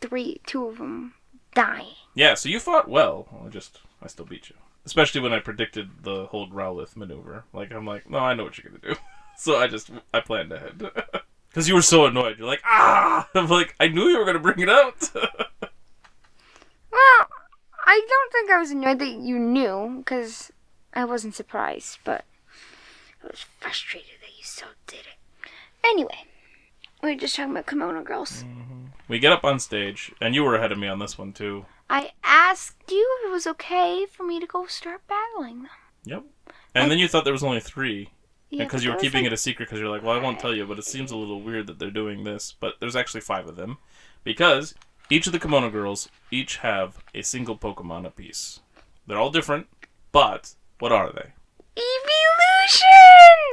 2 of them dying. Yeah, so you fought well. I still beat you. Especially when I predicted the whole Growlithe maneuver. Like, I'm like, no, I know what you're going to do. So I planned ahead. Because you were so annoyed. You're like, ah! I'm like, I knew you were going to bring it out. Well, I don't think I was annoyed that you knew, because I wasn't surprised, but I was frustrated that you still did it. Anyway, we were just talking about Kimono Girls. Mm-hmm. We get up on stage, and you were ahead of me on this one, too. I asked you if it was okay for me to go start battling them. Yep. And then you thought there was only 3. Yeah, because you were keeping it a secret because you're like, well, I won't tell you, but it seems a little weird that they're doing this. But there's actually 5 of them. Because each of the Kimono Girls each have a single Pokemon apiece. They're all different, but what are they? Evolutions!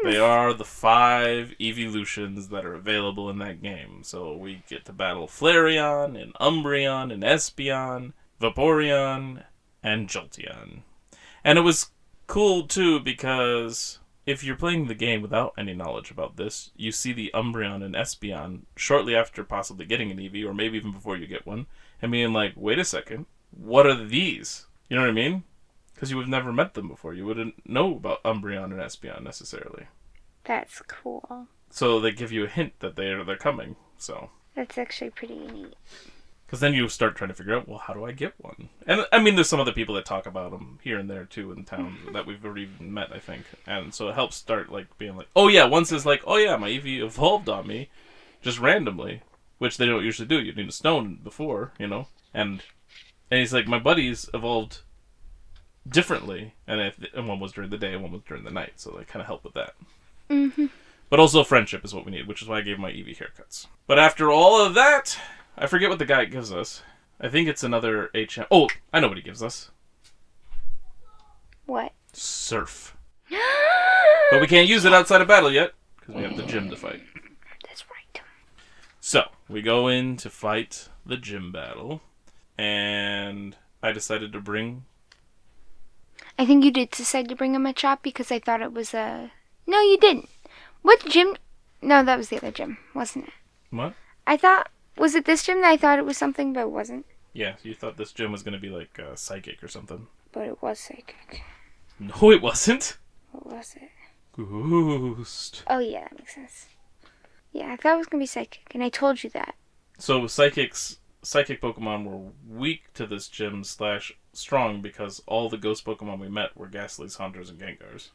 They are the 5 evolutions that are available in that game. So we get to battle Flareon, and Umbreon, and Espeon, Vaporeon, and Jolteon. And it was cool, too, because if you're playing the game without any knowledge about this, you see the Umbreon and Espeon shortly after possibly getting an Eevee, or maybe even before you get one, and being like, wait a second, what are these? You know what I mean? Because you would have never met them before. You wouldn't know about Umbreon and Espeon necessarily. That's cool. So they give you a hint that they're coming. So That's actually pretty neat. because then you start trying to figure out, well, how do I get one? And I mean, there's some other people that talk about them here and there too in town that we've already met, I think. And so it helps start like being like, oh yeah, once it's like, oh yeah, my Eevee evolved on me, just randomly, which they don't usually do. You need a stone before, you know. And he's like, my buddies evolved differently, and one was during the day, and one was during the night, so they kind of help with that. Mm-hmm. But also friendship is what we need, which is why I gave my Eevee haircuts. But after all of that, I forget what the guy gives us. I think it's another HM. Oh, I know what he gives us. What? Surf. But we can't use it outside of battle yet, because we have the gym to fight. That's right. So, we go in to fight the gym battle, and I decided to bring... I think you did decide to bring him a chop because I thought it was a... No, you didn't. What gym? No, that was the other gym, wasn't it? What? I thought... Was it this gym that I thought it was something, but it wasn't? Yeah, you thought this gym was going to be like psychic or something. But it was psychic. No, it wasn't. What was it? Ghost. Oh, yeah, that makes sense. Yeah, I thought it was going to be psychic, and I told you that. So psychic Pokemon were weak to this gym / strong because all the ghost Pokemon we met were Ghastlies, Hunters, and Gengars.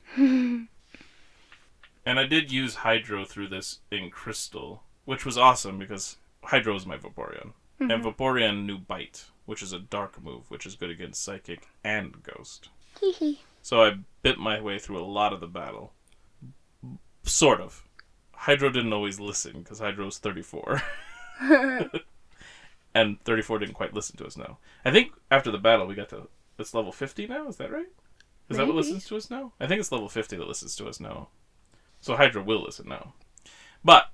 And I did use Hydro through this in Crystal, which was awesome because Hydro is my Vaporeon. Mm-hmm. And Vaporeon knew Bite, which is a dark move, which is good against Psychic and Ghost. So I bit my way through a lot of the battle. Sort of. Hydro didn't always listen, because Hydro's 34. And 34 didn't quite listen to us now. I think after the battle we got to... It's level 50 now? Is that right? Is that what listens to us now? I think it's level 50 that listens to us now. So Hydro will listen now. But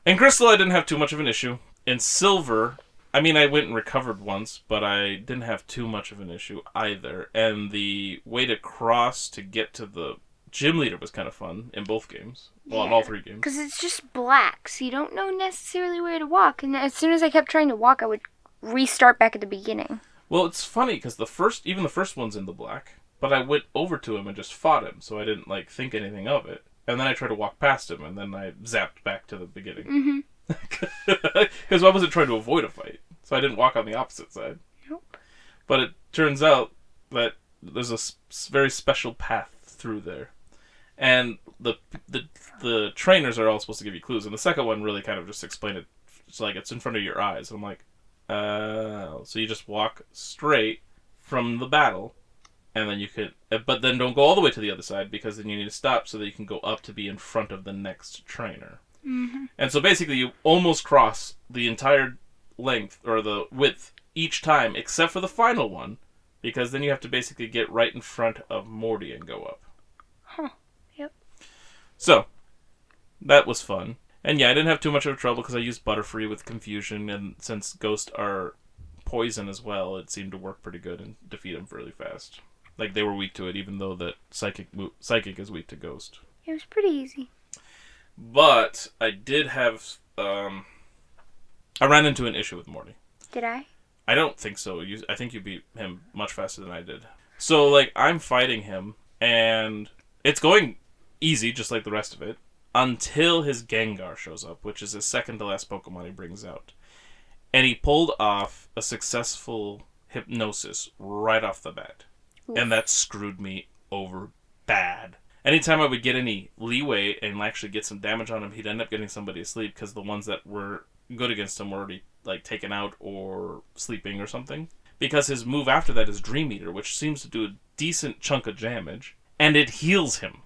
in Crystal I didn't have too much of an issue. In Silver, I mean, I went and recovered once, but I didn't have too much of an issue either. And the way to cross to get to the Gym leader was kind of fun in both games. Well, in all 3 games. Because it's just black, so you don't know necessarily where to walk. And as soon as I kept trying to walk, I would restart back at the beginning. Well, it's funny because the first one's in the black, but I went over to him and just fought him, so I didn't think anything of it. And then I tried to walk past him, and then I zapped back to the beginning. Because I wasn't trying to avoid a fight, so I didn't walk on the opposite side. Nope. But it turns out that there's a very special path through there. And the trainers are all supposed to give you clues, and the second one really kind of just explained it. It's like it's in front of your eyes. And I'm like, so you just walk straight from the battle, and then you could, but then don't go all the way to the other side because then you need to stop so that you can go up to be in front of the next trainer. Mm-hmm. And so basically, you almost cross the entire length or the width each time, except for the final one, because then you have to basically get right in front of Morty and go up. Huh. Yep. So, that was fun. And yeah, I didn't have too much of trouble because I used Butterfree with Confusion, and since Ghost are poison as well, it seemed to work pretty good and defeat them fairly fast. Like, they were weak to it, even though that Psychic is weak to Ghost. It was pretty easy. But I did have... I ran into an issue with Morty. Did I? I don't think so. I think you beat him much faster than I did. So, I'm fighting him, and it's going easy, just like the rest of it, until his Gengar shows up, which is his second to last Pokemon he brings out. And he pulled off a successful hypnosis right off the bat. Oof. And that screwed me over bad. Anytime I would get any leeway and actually get some damage on him, he'd end up getting somebody asleep because the ones that were good against him were already taken out or sleeping or something. Because his move after that is Dream Eater, which seems to do a decent chunk of damage, and it heals him.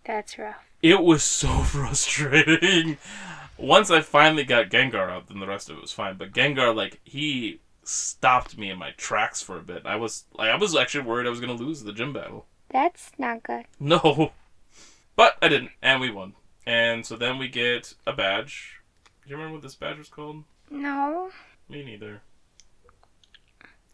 That's rough. It was so frustrating. Once I finally got Gengar out, then the rest of it was fine. But Gengar, he stopped me in my tracks for a bit. I was actually worried I was going to lose the gym battle. That's not good. No. But I didn't, and we won. And so then we get a badge. Do you remember what this badge was called? No. Me neither.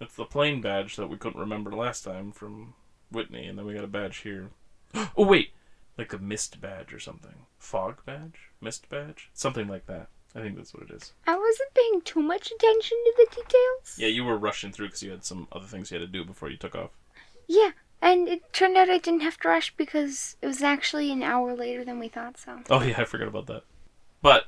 It's the plain badge that we couldn't remember last time from Whitney, and then we got a badge here. Oh, wait! Like a mist badge or something. Fog badge? Mist badge? Something like that. I think that's what it is. I wasn't paying too much attention to the details. Yeah, you were rushing through because you had some other things you had to do before you took off. Yeah, and it turned out I didn't have to rush because it was actually an hour later than we thought so. Oh, yeah, I forgot about that. But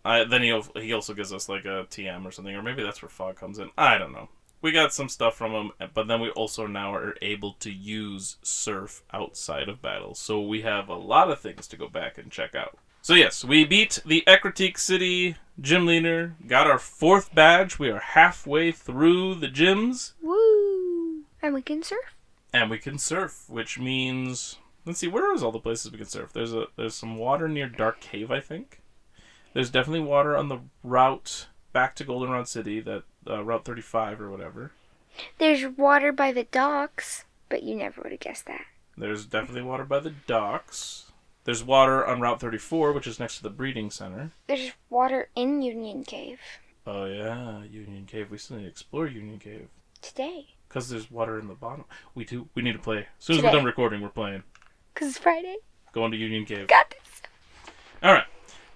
then he also gives us a TM or something, or maybe that's where Fog comes in. I don't know. We got some stuff from him, but then we also now are able to use Surf outside of battle. So we have a lot of things to go back and check out. So yes, we beat the Ecruteak City gym leader, got our 4th badge. We are halfway through the gyms. Woo! And we can surf. And we can surf, which means... Let's see, where is all the places we can surf? There's some water near Dark Cave, I think. There's definitely water on the route back to Goldenrod City, that Route 35 or whatever. There's water by the docks, but you never would have guessed that. There's definitely water by the docks. There's water on Route 34, which is next to the breeding center. There's water in Union Cave. Oh yeah, Union Cave. We still need to explore Union Cave. Today. Because there's water in the bottom. We do. We need to play. As soon as we're done recording, we're playing. Because it's Friday. Going to Union Cave. Got this. Alright.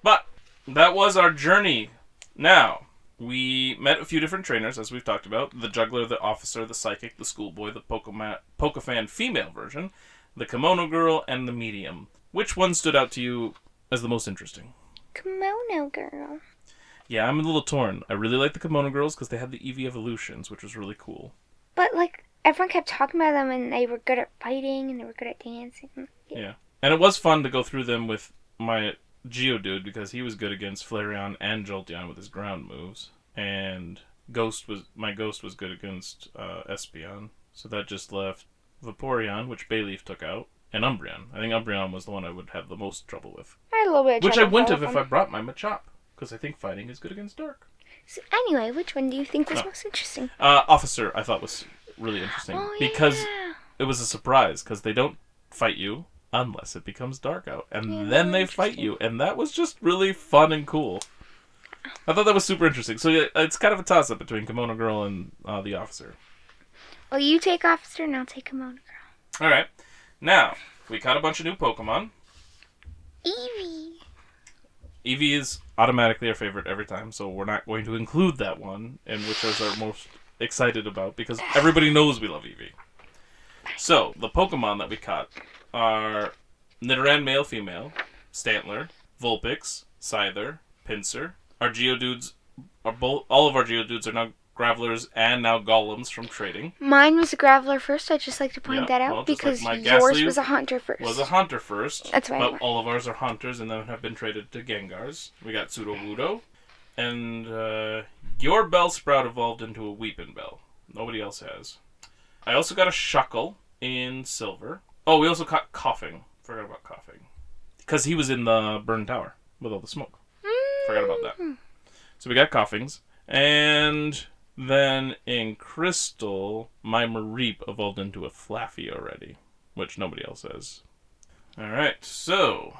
But that was our journey. Now, we met a few different trainers, as we've talked about. The Juggler, the Officer, the Psychic, the Schoolboy, the Pokefan female version, the Kimono Girl, and the Medium. Which one stood out to you as the most interesting? Kimono Girl. Yeah, I'm a little torn. I really like the Kimono Girls because they had the Eevee evolutions, which was really cool. But, everyone kept talking about them, and they were good at fighting, and they were good at dancing. Yeah. And it was fun to go through them with my Geodude, because he was good against Flareon and Jolteon with his ground moves. And my Ghost was good against Espeon. So that just left Vaporeon, which Bayleaf took out, and Umbreon. I think Umbreon was the one I would have the most trouble with. I had a little bit of trouble. Which I wouldn't have if I brought my Machop, because I think fighting is good against Dark. So anyway, which one do you think was most interesting? Officer, I thought was really interesting. Oh, because yeah. it was a surprise, because they don't fight you unless it becomes dark out. And then they fight you, and that was just really fun and cool. I thought that was super interesting. So yeah, it's kind of a toss-up between Kimono Girl and the Officer. Well, you take Officer, and I'll take Kimono Girl. Alright. Now, we caught a bunch of new Pokemon. Eevee. Eevee is automatically our favorite every time, so we're not going to include that one in which is our most excited about, because everybody knows we love Eevee. So, the Pokemon that we caught are Nidoran male-female, Stantler, Vulpix, Scyther, Pinsir. Our Geodudes all of our Geodudes are now Gravelers and now Golems from trading. Mine was a Graveler first. I'd just like to point that out, well, because like yours Ghastly was a Haunter first. Was a Haunter first. That's right. But all of ours are Haunters and then have been traded to Gengars. We got Sudowoodo. And your Bellsprout evolved into a Weeping Bell. Nobody else has. I also got a Shuckle in silver. Oh, we also caught Coughing. Forgot about Coughing. Because he was in the Burn Tower with all the smoke. Forgot about that. So we got Coughings. And then in Crystal, my Mareep evolved into a Flaffy already, which nobody else has. Alright, so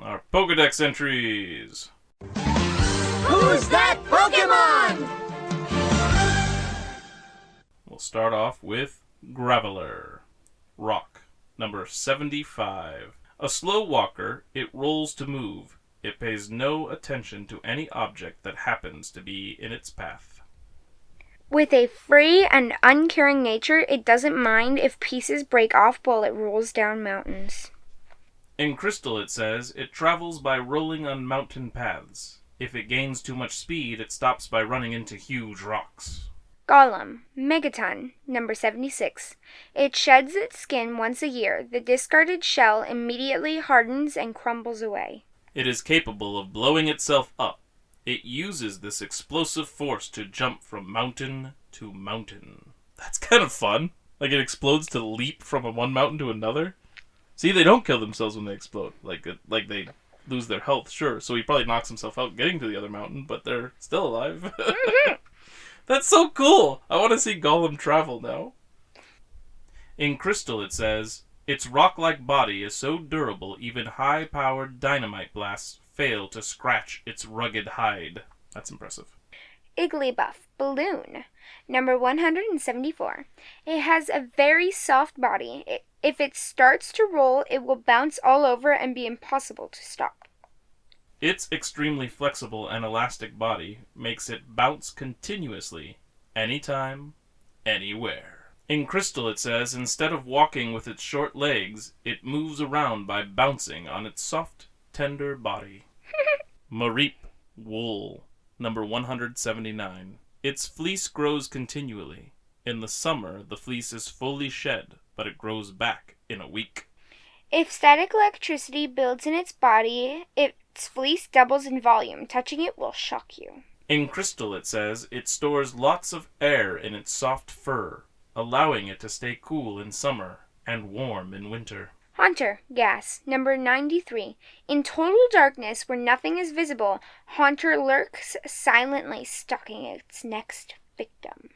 our Pokedex entries. Who's that Pokemon? We'll start off with Graveler. Rock, number 75. A slow walker, it rolls to move. It pays no attention to any object that happens to be in its path. With a free and uncaring nature, it doesn't mind if pieces break off while it rolls down mountains. In Crystal it says, it travels by rolling on mountain paths. If it gains too much speed, it stops by running into huge rocks. Golem, Megaton, number 76. It sheds its skin once a year. The discarded shell immediately hardens and crumbles away. It is capable of blowing itself up. It uses this explosive force to jump from mountain to mountain. That's kind of fun. Like, it explodes to leap from one mountain to another. See, they don't kill themselves when they explode. Like they lose their health, sure. So he probably knocks himself out getting to the other mountain, but they're still alive. That's so cool! I want to see Golem travel now. In Crystal it says, its rock-like body is so durable even high-powered dynamite blasts fail to scratch its rugged hide. That's impressive. Igglybuff, Balloon, number 174. It has a very soft body. If it starts to roll, it will bounce all over and be impossible to stop. Its extremely flexible and elastic body makes it bounce continuously, anytime, anywhere. In Crystal it says, instead of walking with its short legs, it moves around by bouncing on its soft, tender body. Mareep, Wool, number 179. Its fleece grows continually. In the summer, the fleece is fully shed, but it grows back in a week. If static electricity builds in its body, its fleece doubles in volume. Touching it will shock you. In Crystal it says, it stores lots of air in its soft fur, allowing it to stay cool in summer and warm in winter. Haunter, Gas, number 93. In total darkness where nothing is visible, Haunter lurks silently, stalking its next victim.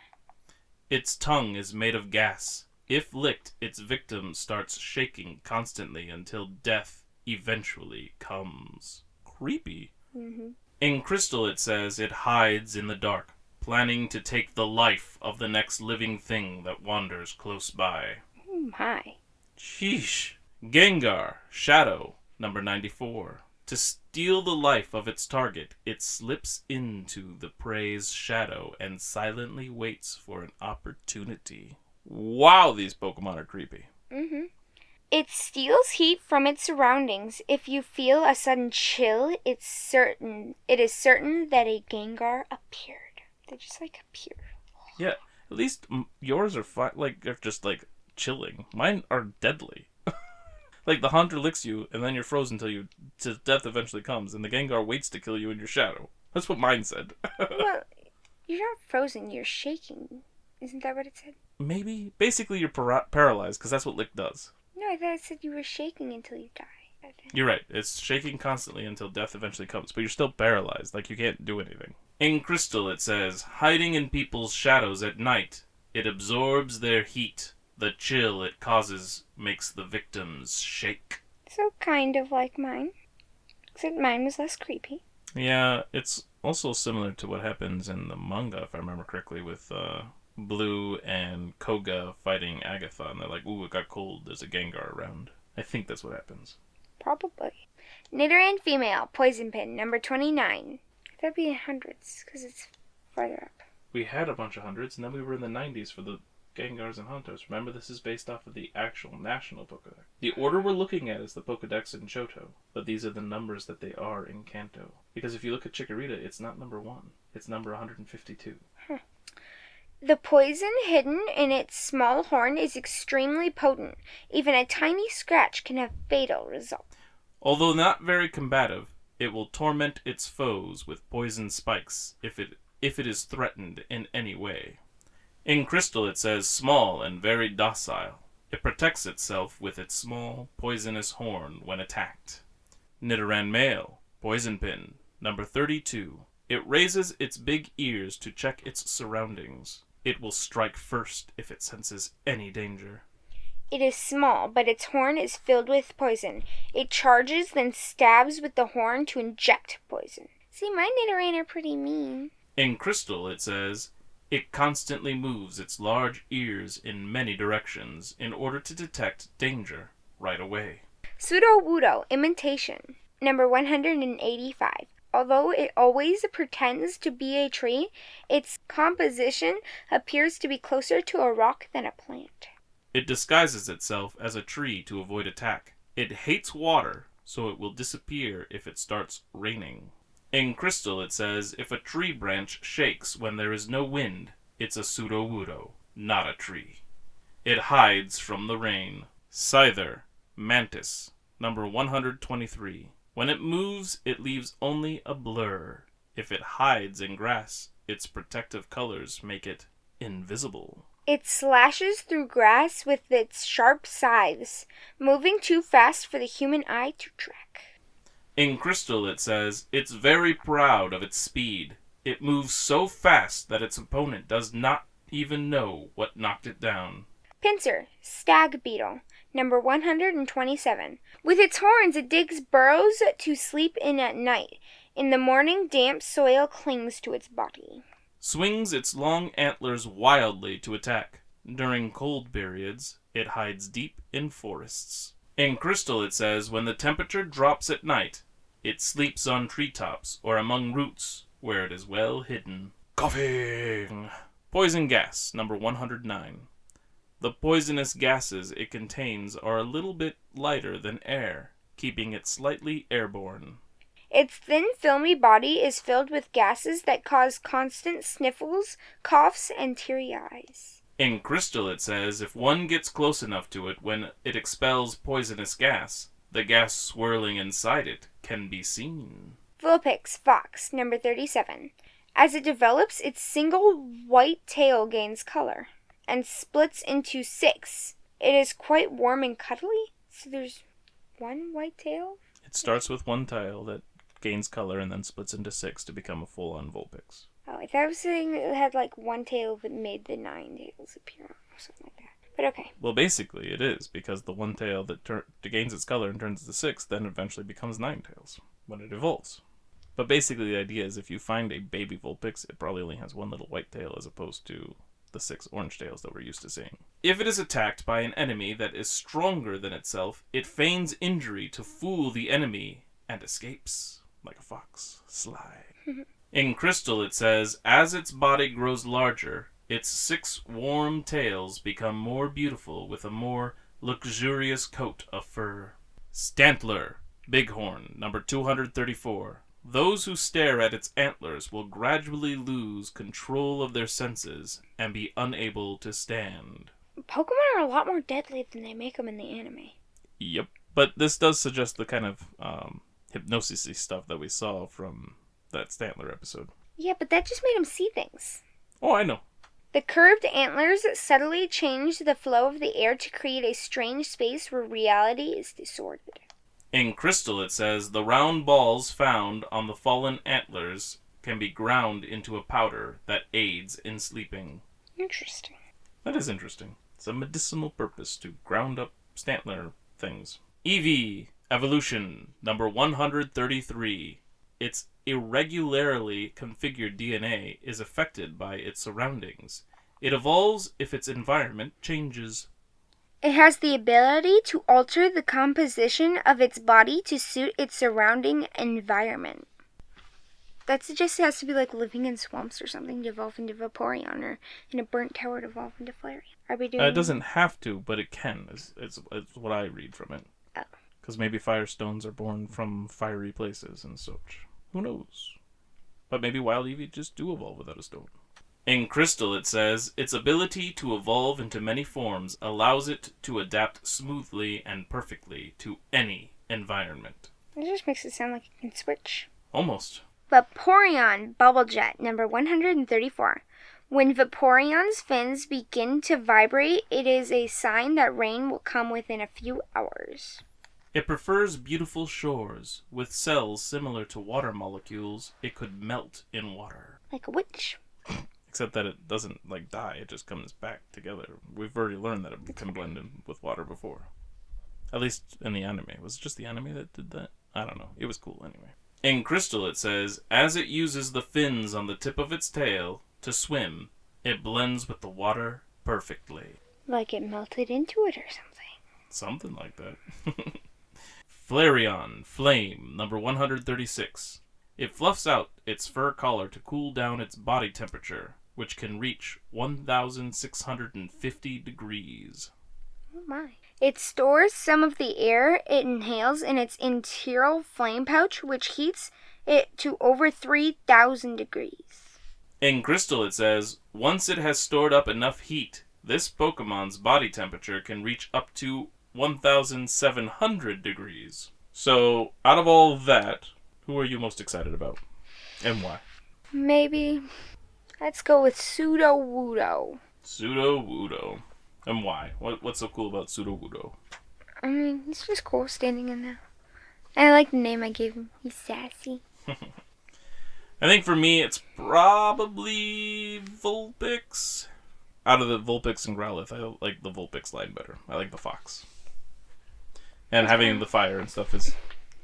Its tongue is made of gas. If licked, its victim starts shaking constantly until death eventually comes. Creepy. Mm-hmm. In Crystal it says it hides in the dark, planning to take the life of the next living thing that wanders close by. Oh my. Sheesh. Gengar, Shadow, number 94. To steal the life of its target, it slips into the prey's shadow and silently waits for an opportunity. Wow, these Pokemon are creepy. Mm-hmm. It steals heat from its surroundings. If you feel a sudden chill, it is certain that a Gengar appeared. They just appear. Yeah, at least yours are they're just chilling. Mine are deadly. Like the Haunter licks you, and then you're frozen till death eventually comes, and the Gengar waits to kill you in your shadow. That's what mine said. Well, you're not frozen. You're shaking. Isn't that what it said? Maybe. Basically, you're paralyzed, because that's what Lick does. No, I thought it said you were shaking until you die. You're right. It's shaking constantly until death eventually comes, but you're still paralyzed. You can't do anything. In Crystal, it says, hiding in people's shadows at night, it absorbs their heat. The chill it causes makes the victims shake. So kind of like mine. Except mine was less creepy. Yeah, it's also similar to what happens in the manga, if I remember correctly, with Blue and Koga fighting Agatha, and they're like, ooh, it got cold, there's a Gengar around. I think that's what happens. Probably. Nidoran female, poison pin, number 29. That'd be in hundreds, because it's farther up. We had a bunch of hundreds, and then we were in the 90s for the Gengars and Hontos. Remember, this is based off of the actual national Pokedex. The order we're looking at is the Pokedex in Johto, but these are the numbers that they are in Kanto. Because if you look at Chikorita, it's not number 1. It's number 152. The poison hidden in its small horn is extremely potent. Even a tiny scratch can have fatal results. Although not very combative, it will torment its foes with poison spikes if it is threatened in any way. In Crystal it says small and very docile. It protects itself with its small, poisonous horn when attacked. Nidoran male, poison pin, number 32. It raises its big ears to check its surroundings. It will strike first if it senses any danger. It is small, but its horn is filled with poison. It charges, then stabs with the horn to inject poison. See, my Nidoran are pretty mean. In Crystal it says, it constantly moves its large ears in many directions in order to detect danger right away. Sudowoodo, imitation, number 185. Although it always pretends to be a tree, its composition appears to be closer to a rock than a plant. It disguises itself as a tree to avoid attack. It hates water, so it will disappear if it starts raining. In Crystal it says, if a tree branch shakes when there is no wind, it's a Sudowoodo, not a tree. It hides from the rain. Scyther, Mantis, number 123. When it moves, it leaves only a blur. If it hides in grass, its protective colors make it invisible. It slashes through grass with its sharp scythes, moving too fast for the human eye to track. In Crystal it says, it's very proud of its speed. It moves so fast that its opponent does not even know what knocked it down. Pinsir, stag beetle, number 127. With its horns it digs burrows to sleep in at night. In the morning, damp soil clings to its body. Swings its long antlers wildly to attack. During cold periods, it hides deep in forests. In Crystal it says, when the temperature drops at night, it sleeps on treetops or among roots where it is well hidden. Coughing! Poison gas, number 109. The poisonous gases it contains are a little bit lighter than air, keeping it slightly airborne. Its thin, filmy body is filled with gases that cause constant sniffles, coughs, and teary eyes. In Crystal it says, if one gets close enough to it when it expels poisonous gas, the gas swirling inside it can be seen. Vulpix, fox, number 37. As it develops, its single white tail gains color and splits into 6. It is quite warm and cuddly, so there's one white tail? It starts with one tail that gains color and then splits into 6 to become a full-on Vulpix. Oh, I thought it was saying it had like one tail that made the 9 tails appear or something like that. But okay. Well, basically it is, because the one tail that gains its color and turns to 6 then eventually becomes 9 tails when it evolves. But basically the idea is if you find a baby Vulpix, it probably only has one little white tail as opposed to the 6 orange tails that we're used to seeing. If it is attacked by an enemy that is stronger than itself, it feigns injury to fool the enemy and escapes, like a fox, sly. In Crystal it says, as its body grows larger, its 6 warm tails become more beautiful with a more luxurious coat of fur. Stantler, Bighorn, number 234. Those who stare at its antlers will gradually lose control of their senses and be unable to stand. Pokemon are a lot more deadly than they make them in the anime. Yep. But this does suggest the kind of hypnosis-y stuff that we saw from that Stantler episode. Yeah, but that just made them see things. Oh, I know. The curved antlers subtly change the flow of the air to create a strange space where reality is distorted. In Crystal it says, the round balls found on the fallen antlers can be ground into a powder that aids in sleeping. Interesting. That is interesting. It's a medicinal purpose to ground up Stantler things. Eevee, Evolution, number 133. Its irregularly configured DNA is affected by its surroundings. It evolves if its environment changes. It has the ability to alter the composition of its body to suit its surrounding environment. That suggests it has to be like living in swamps or something to evolve into Vaporeon, or in a burnt tower to evolve into Flareon. Are we doing... It doesn't have to, but it can. It's what I read from it. Oh. Because maybe Firestones are born from fiery places and such. Who knows? But maybe Wild Eevee just do evolve without a stone. In Crystal, it says, its ability to evolve into many forms allows it to adapt smoothly and perfectly to any environment. It just makes it sound like it can switch. Almost. Vaporeon Bubble Jet, number 134. When Vaporeon's fins begin to vibrate, it is a sign that rain will come within a few hours. It prefers beautiful shores. With cells similar to water molecules, it could melt in water. Like a witch. Except that it doesn't, die. It just comes back together. We've already learned that it can blend in with water before. At least in the anime. Was it just the anime that did that? I don't know. It was cool anyway. In Crystal, it says, as it uses the fins on the tip of its tail to swim, it blends with the water perfectly. Like it melted into it or something. Something like that. Flareon Flame, number 136. It fluffs out its fur collar to cool down its body temperature, which can reach 1,650 degrees. Oh my. It stores some of the air it inhales in its interior flame pouch, which heats it to over 3,000 degrees. In Crystal, it says, once it has stored up enough heat, this Pokemon's body temperature can reach up to 1,700 degrees. So, out of all that, who are you most excited about? And why? Maybe. Let's go with Sudowoodo. Sudowoodo. And why? What's so cool about Sudowoodo? I mean, he's just cool standing in there. I like the name I gave him. He's sassy. I think for me, it's probably Vulpix. Out of the Vulpix and Growlithe, I like the Vulpix line better. I like the fox. And having the fire and stuff is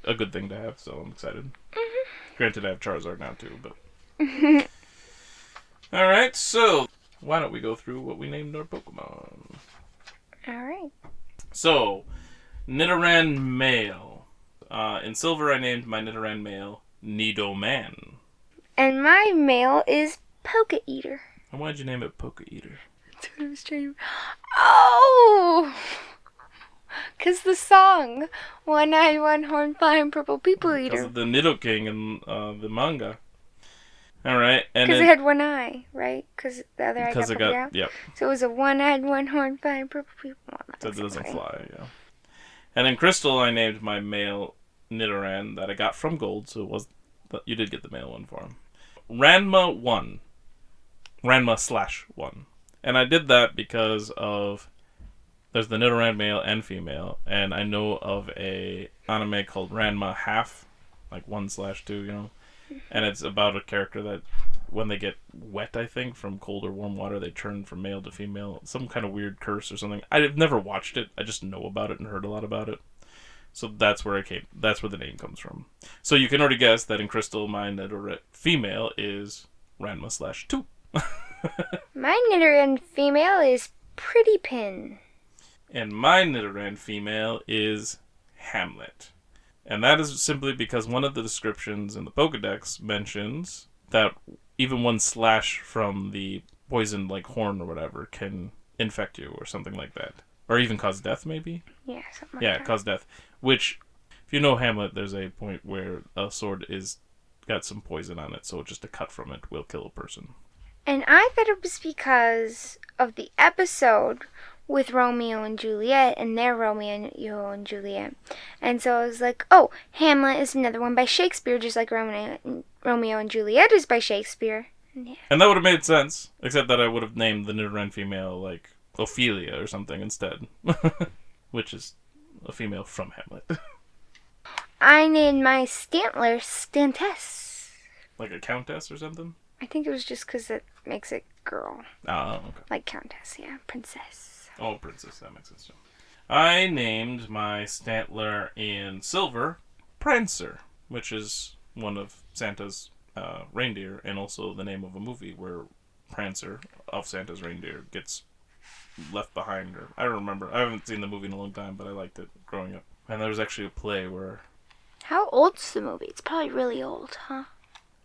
a good thing to have, so I'm excited. Mm-hmm. Granted, I have Charizard now too, but... Alright, so why don't we go through what we named our Pokemon? Alright. So, Nidoran Male. In Silver, I named my Nidoran Male Nidoman. And my male is Poke Eater. And why'd you name it Poke Eater? That's what I was trying to... Oh! Because the song, One-Eyed, One-Horned, Flying Purple People Eater. Because of the Nidoking in the manga. Alright, and because it had one eye, right? Because the other eye got out. Yep. So it was a one-eyed, one-horned, flying purple people. Well, so it doesn't fly, yeah. And in Crystal, I named my male Nidoran that I got from Gold, so it was... You did get the male one for him. Ranma 1. Ranma/1. And I did that because of... There's the Nidoran male and female, and I know of a anime called Ranma Half, like 1/2, you know? And it's about a character that, when they get wet, I think, from cold or warm water, they turn from male to female. Some kind of weird curse or something. I've never watched it. I just know about it and heard a lot about it. So that's where that's where the name comes from. So you can already guess that in Crystal, my Nidoran female is Ranma/2. My Nidoran female is Pretty Pin. And my Nidoran female is Hamlet. And that is simply because one of the descriptions in the Pokedex mentions that even one slash from the poisoned horn or whatever can infect you or something like that. Or even cause death, maybe? Yeah, something like that. Yeah, cause death. Which, if you know Hamlet, there's a point where a sword is got some poison on it, so just a cut from it will kill a person. And I thought it was because of the episode with Romeo and Juliet and their Romeo and Juliet. And so I was like, oh, Hamlet is another one by Shakespeare, just like Romeo and Juliet is by Shakespeare. Yeah. And that would have made sense, except that I would have named the Nidoran female, Ophelia or something instead. Which is a female from Hamlet. I named my Stantler Stantess. Like a countess or something? I think it was just because it makes it girl. Oh, okay. Like countess, yeah. Princess. Oh, princess. That makes sense too. I named my Stantler in Silver Prancer, which is one of Santa's reindeer, and also the name of a movie where Prancer of Santa's reindeer gets Left Behind, or I don't remember. I haven't seen the movie in a long time, but I liked it growing up. And there was actually a play where... How old's the movie? It's probably really old, huh?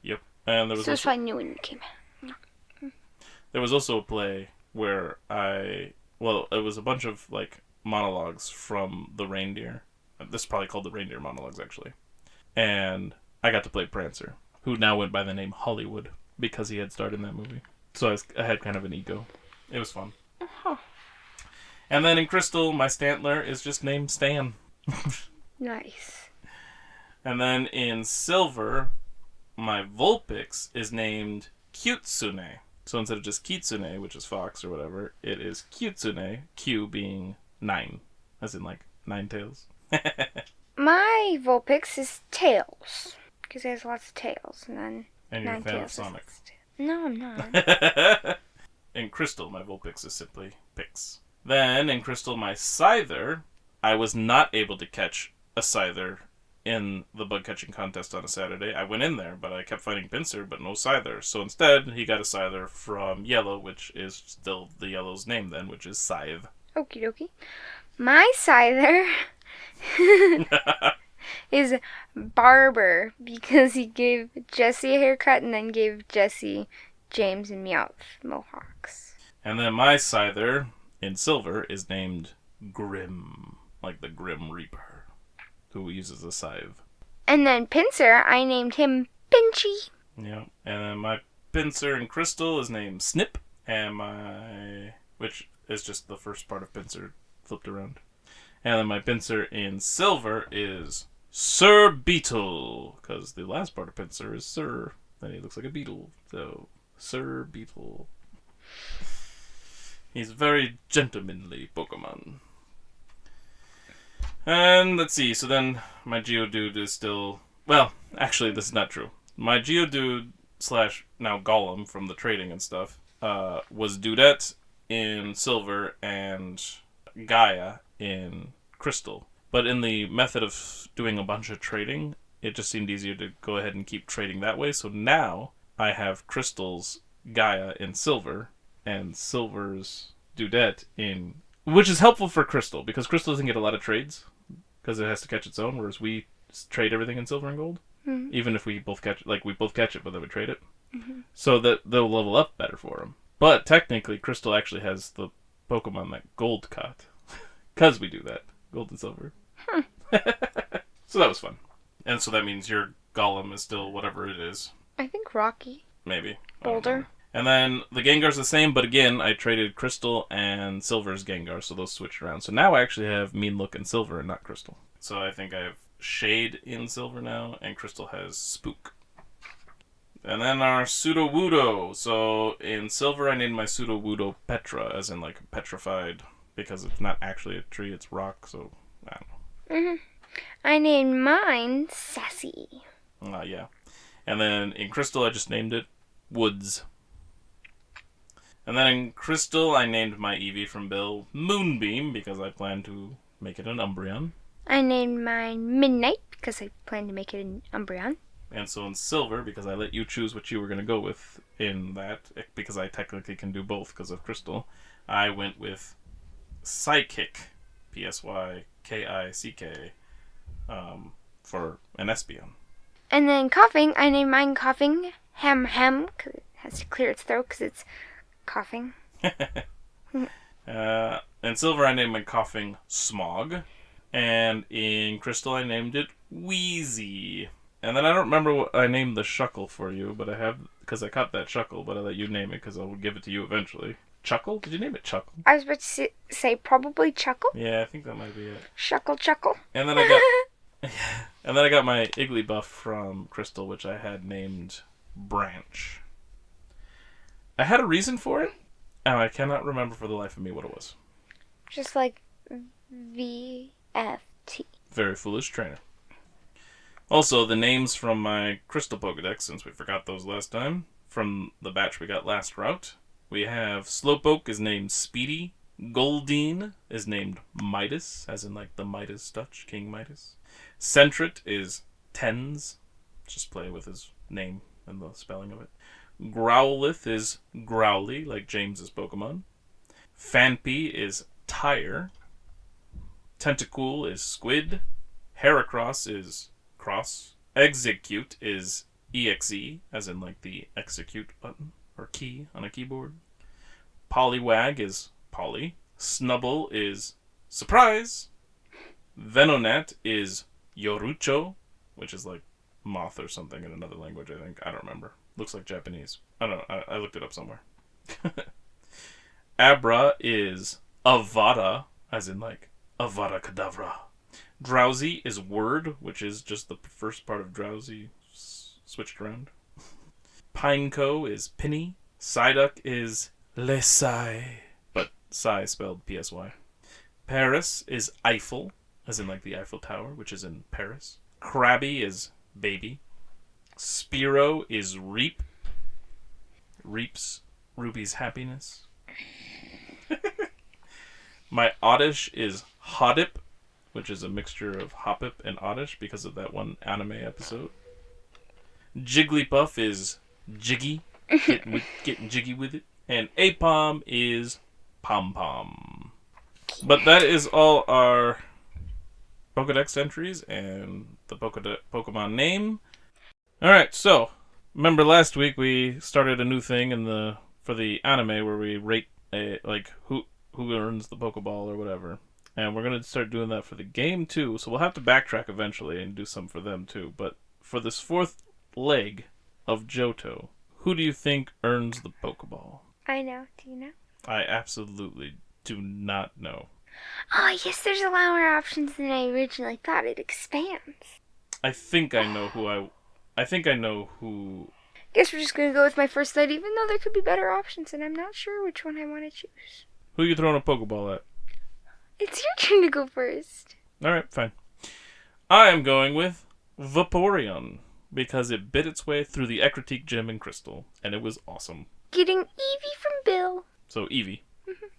Yep. And there was So it's also... probably new when it came out. There was also a play where well, it was a bunch of, like, monologues from the reindeer. This is probably called the reindeer monologues, actually. And I got to play Prancer, who now went by the name Hollywood, because he had starred in that movie. So I had kind of an ego. It was fun. Uh-huh. And then in Crystal, my Stantler is just named Stan. Nice. And then in Silver, my Vulpix is named Kitsune. So instead of just Kitsune, which is fox or whatever, it is Kitsune, Q being 9. As in, like, 9 tails. My Vulpix is Tails, because he has lots of tails, and then And you're a 9 fan of tails. Sonic. No, I'm not. In Crystal, my Vulpix is simply Pix. Then, in Crystal, my Scyther, I was not able to catch a Scyther in the bug catching contest on a Saturday. I went in there, but I kept finding Pinsir, but no Scyther. So instead, he got a Scyther from Yellow, which is still the Yellow's name then, which is Scythe. Okie dokie. My Scyther is Barber, because he gave Jesse a haircut and then gave Jesse, James, and Meowth mohawks. And then my Scyther, in Silver, is named Grim, like the Grim Reaper, who uses a scythe. And then Pinsir, I named him Pinchy. Yeah. And then my Pinsir in Crystal is named Snip, and which is just the first part of Pinsir flipped around. And then my Pinsir in Silver is Sir Beetle, because the last part of Pinsir is Sir. Then he looks like a beetle, so Sir Beetle. He's a very gentlemanly Pokemon. And let's see, so then my Geodude is still... Well, actually, this is not true. My Geodude / now Golem from the trading and stuff was Dudette in Silver and Gaia in Crystal. But in the method of doing a bunch of trading, it just seemed easier to go ahead and keep trading that way. So now I have Crystal's Gaia in Silver and Silver's Dudette in... Which is helpful for Crystal, because Crystal doesn't get a lot of trades, because it has to catch its own, whereas we trade everything in Silver and Gold. Mm-hmm. Even if we both catch it, like we both catch it, but then we trade it. Mm-hmm. So that they'll level up better for them. But technically, Crystal actually has the Pokemon that Gold caught. Because we do that. Gold and Silver. So that was fun. And so that means your Golem is still whatever it is. I think Rocky. Maybe. Boulder. And then the Gengar's the same, but again, I traded Crystal and Silver's Gengar, so those switched around. So now I actually have Mean Look in Silver and not Crystal. So I think I have Shade in Silver now, and Crystal has Spook. And then our Sudowoodo. So in Silver, I named my Sudowoodo Petra, as in like petrified, because it's not actually a tree, it's rock, so I don't know. Mm-hmm. I named mine Sassy. Yeah. And then in Crystal, I just named it Woods. And then in Crystal, I named my Eevee from Bill Moonbeam, because I plan to make it an Umbreon. I named mine Midnight, because I plan to make it an Umbreon. And so in Silver, because I let you choose what you were going to go with in that, because I technically can do both because of Crystal, I went with Psychic, Psykick, for an Espeon. And then Coughing, I named mine Coughing Hem, because it has to clear its throat, because it's coughing. In Silver, I named my Coughing Smog. And in Crystal, I named it Wheezy. And then I don't remember what I named the Shuckle for you, but I have, because I caught that Shuckle, but I let you name it because I will give it to you eventually. Chuckle? Did you name it Chuckle? I was about to say probably Chuckle. Yeah, I think that might be it. Chuckle. And then I got my Igglybuff from Crystal, which I had named Branch. I had a reason for it, and I cannot remember for the life of me what it was. Just like VFT. Very foolish trainer. Also, the names from my Crystal Pokedex, since we forgot those last time, from the batch we got last route, we have Slowpoke is named Speedy, Goldeen is named Midas, as in like the Midas touch, King Midas. Sentret is Tens, just play with his name and the spelling of it. Growlithe is Growly, like James's Pokemon. Phanpy is tire. Tentacool is squid. Heracross is cross. Execute is EXE, as in like the execute button or key on a keyboard. Poliwag is Polly. Snubble is surprise. Venonat is Yorucho, which is like moth or something in another language, I think. I don't remember. Looks like Japanese. I don't know. I looked it up somewhere. Abra is Avada, as in like Avada Kedavra. Drowsy is word, which is just the first part of drowsy switched around. Pineco is Pinny. Psyduck is Lesai, but Psy spelled P-S-Y. Paris is Eiffel, as in like the Eiffel Tower, which is in Paris. Krabby is baby. Spearow is reap. Reaps Ruby's happiness. My Oddish is Hoddip, which is a mixture of Hoppip and Oddish because of that one anime episode. Jigglypuff is Jiggy, getting jiggy with it. And Apom is Pom Pom. But that is all our Pokedex entries and the Pokemon name. Alright, so remember last week we started a new thing for the anime where we rate who earns the Pokeball or whatever. And we're going to start doing that for the game too. So we'll have to backtrack eventually and do some for them too. But for this fourth leg of Johto, who do you think earns the Pokeball? I know. Do you know? I absolutely do not know. Oh, yes, there's a lot more options than I originally thought. It expands. I think I know who... Guess we're just going to go with my first lead, even though there could be better options, and I'm not sure which one I want to choose. Who are you throwing a Pokeball at? It's your turn to go first. Alright, fine. I am going with Vaporeon, because it bit its way through the Ecruteak gym in Crystal, and it was awesome. Getting Eevee from Bill. So, Eevee.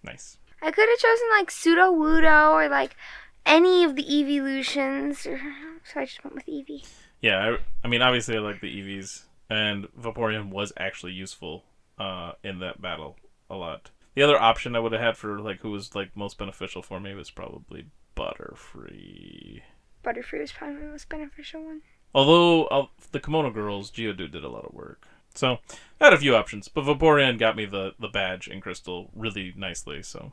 Nice. I could have chosen, like, Sudowoodo or, like, any of the Eeveelutions, so I just went with Eevee. Yeah, I mean, obviously I like the Eevees, and Vaporeon was actually useful in that battle a lot. The other option I would have had for, like, who was, like, most beneficial for me was probably Butterfree. Butterfree was probably the most beneficial one. Although, the Kimono Girls, Geodude did a lot of work. So, I had a few options, but Vaporeon got me the badge in Crystal really nicely, so...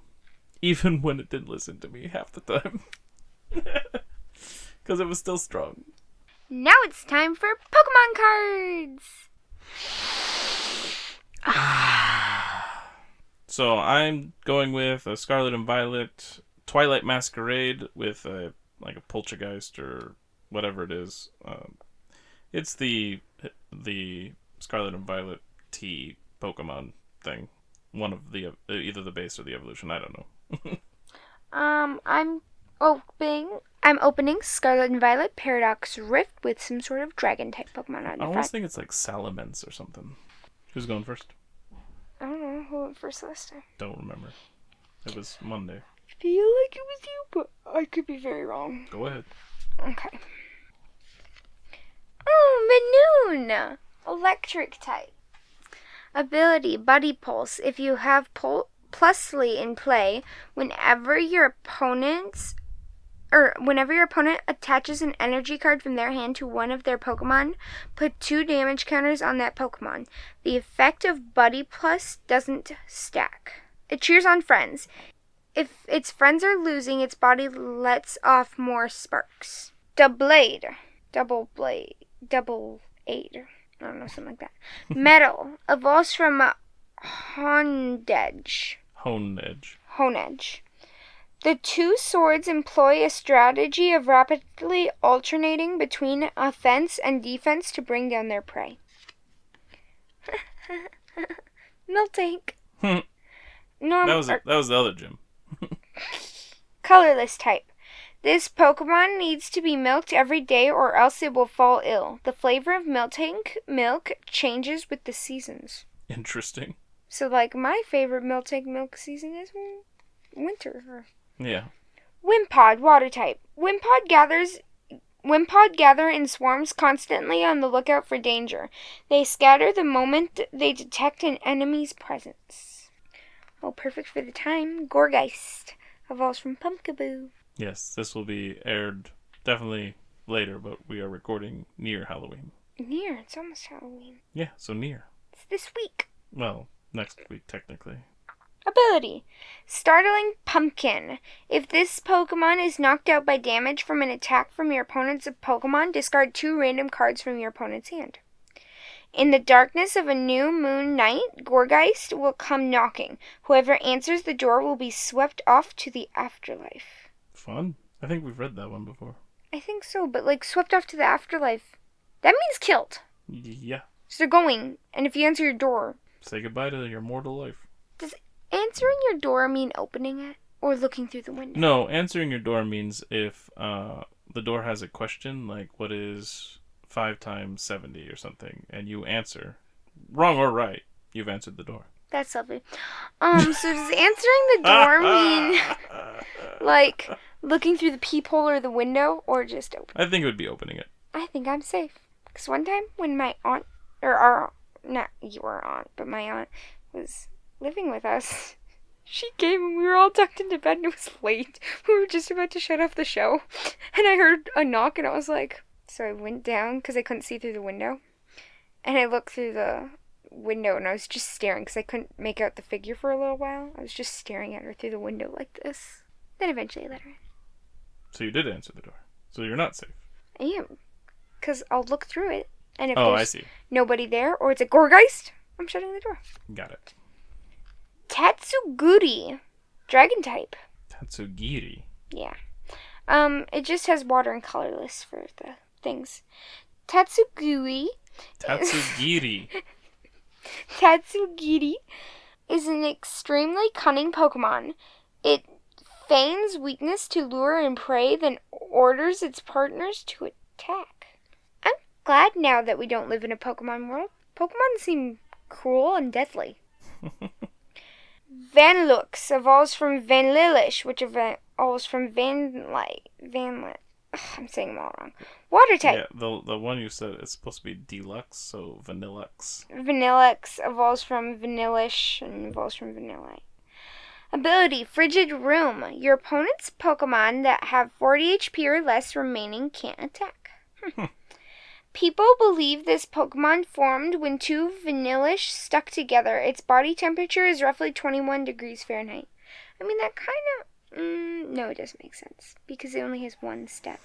Even when it didn't listen to me half the time. Because it was still strong. Now it's time for Pokemon cards! So I'm going with a Scarlet and Violet Twilight Masquerade with a Poltergeist or whatever it is. It's the Scarlet and Violet T Pokemon thing. One of the either the base or the evolution. I don't know. I'm opening Scarlet and Violet Paradox Rift with some sort of dragon type Pokemon on the front. I almost think it's like Salamence or something. Who's going first? I don't know who went first last time. Don't remember. It was Monday. I feel like it was you, but I could be very wrong. Go ahead. Okay. Oh, Manoon! Electric type. Ability, Buddy Pulse. If you have Plusly in play, whenever your opponent attaches an energy card from their hand to one of their Pokemon, put 2 damage counters on that Pokemon. The effect of Buddy Plus doesn't stack. It cheers on friends. If its friends are losing, its body lets off more sparks. Double aid. I don't know, something like that. Metal. Evolves from Honedge. The 2 swords employ a strategy of rapidly alternating between offense and defense to bring down their prey. Miltank. That was the other gym. Colorless type. This Pokemon needs to be milked every day or else it will fall ill. The flavor of Miltank milk changes with the seasons. Interesting. So, like, my favorite Miltank milk season is winter. Yeah. Wimpod, water type. Wimpod gather in swarms constantly on the lookout for danger. They scatter the moment they detect an enemy's presence. Oh, perfect for the time. Gorgeist evolves from Pumpkaboo. Yes, this will be aired definitely later, but we are recording near Halloween. Near, it's almost Halloween. Yeah, so near. It's this week. Well, next week, technically. Ability. Startling Pumpkin. If this Pokemon is knocked out by damage from an attack from your opponent's Pokemon, discard 2 random cards from your opponent's hand. In the darkness of a new moon night, Gorgeist will come knocking. Whoever answers the door will be swept off to the afterlife. Fun. I think we've read that one before. I think so, but like swept off to the afterlife. That means killed. Yeah. So they're going, and if you answer your door... Say goodbye to your mortal life. Does answering your door mean opening it? Or looking through the window? No, answering your door means if the door has a question, like what is 5 times 70 or something, and you answer, wrong or right, you've answered the door. That's lovely. So does answering the door mean like looking through the peephole or the window, or just open? I think it would be opening it. I think I'm safe. Because one time when my aunt, not your aunt, but my aunt was living with us, she came and we were all tucked into bed and it was late. We were just about to shut off the show. And I heard a knock and I was like, so I went down because I couldn't see through the window. And I looked through the window and I was just staring because I couldn't make out the figure for a little while. I was just staring at her through the window like this. Then eventually I let her in. So you did answer the door. So you're not safe. I am. Because I'll look through it. And if I there's see. nobody there or it's a Gorgeist, I'm shutting the door. Got it. Tatsuguri. Dragon type. Tatsugiri. Yeah. It just has water and colorless for the things. Tatsugiri. Tatsugiri. Tatsugiri is an extremely cunning Pokemon. It feigns weakness to lure and prey, then orders its partners to attack. I'm glad now that we don't live in a Pokemon world. Pokemon seem cruel and deadly. Vanlux evolves from Vanillish, which evolves from Vanlight. I'm saying them all wrong. Water type. Yeah, the one you said is supposed to be deluxe, so Vanillux. Vanillux evolves from Vanillish and evolves from Vanillite. Ability, Frigid Room. Your opponent's Pokemon that have 40 HP or less remaining can't attack. People believe this Pokemon formed when 2 Vanillish stuck together. Its body temperature is roughly 21 degrees Fahrenheit. I mean, that kind of... no, it doesn't make sense, because it only has 1 step.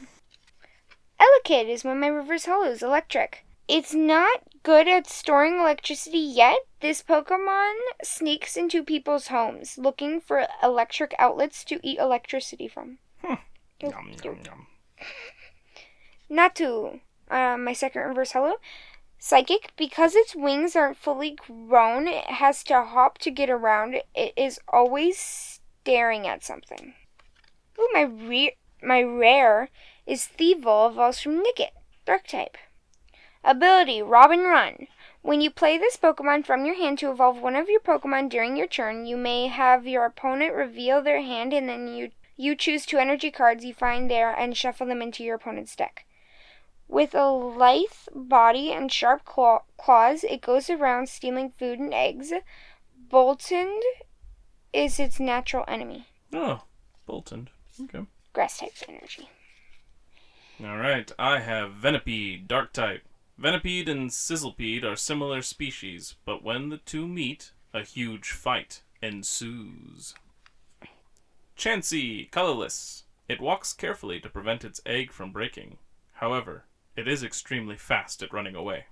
Elekid is one of my reverse holos, electric. It's not good at storing electricity yet. This Pokemon sneaks into people's homes, looking for electric outlets to eat electricity from. Yum, yum, yum. Natu, my second reverse holo. Psychic, because its wings aren't fully grown, it has to hop to get around. It is always staring at something. Ooh, my rare is Thievul, evolves from Nickit, dark type. Ability, Rob and Run. When you play this Pokemon from your hand to evolve one of your Pokemon during your turn, you may have your opponent reveal their hand and then you choose 2 energy cards you find there and shuffle them into your opponent's deck. With a lithe body and sharp claws, it goes around stealing food and eggs. Boltund is its natural enemy. Oh, Boltund. Okay. Grass type energy. Alright, I have Venipede, dark type. Venipede and Sizzlepede are similar species, but when the 2 meet, a huge fight ensues. Chansey, colorless. It walks carefully to prevent its egg from breaking. However, it is extremely fast at running away.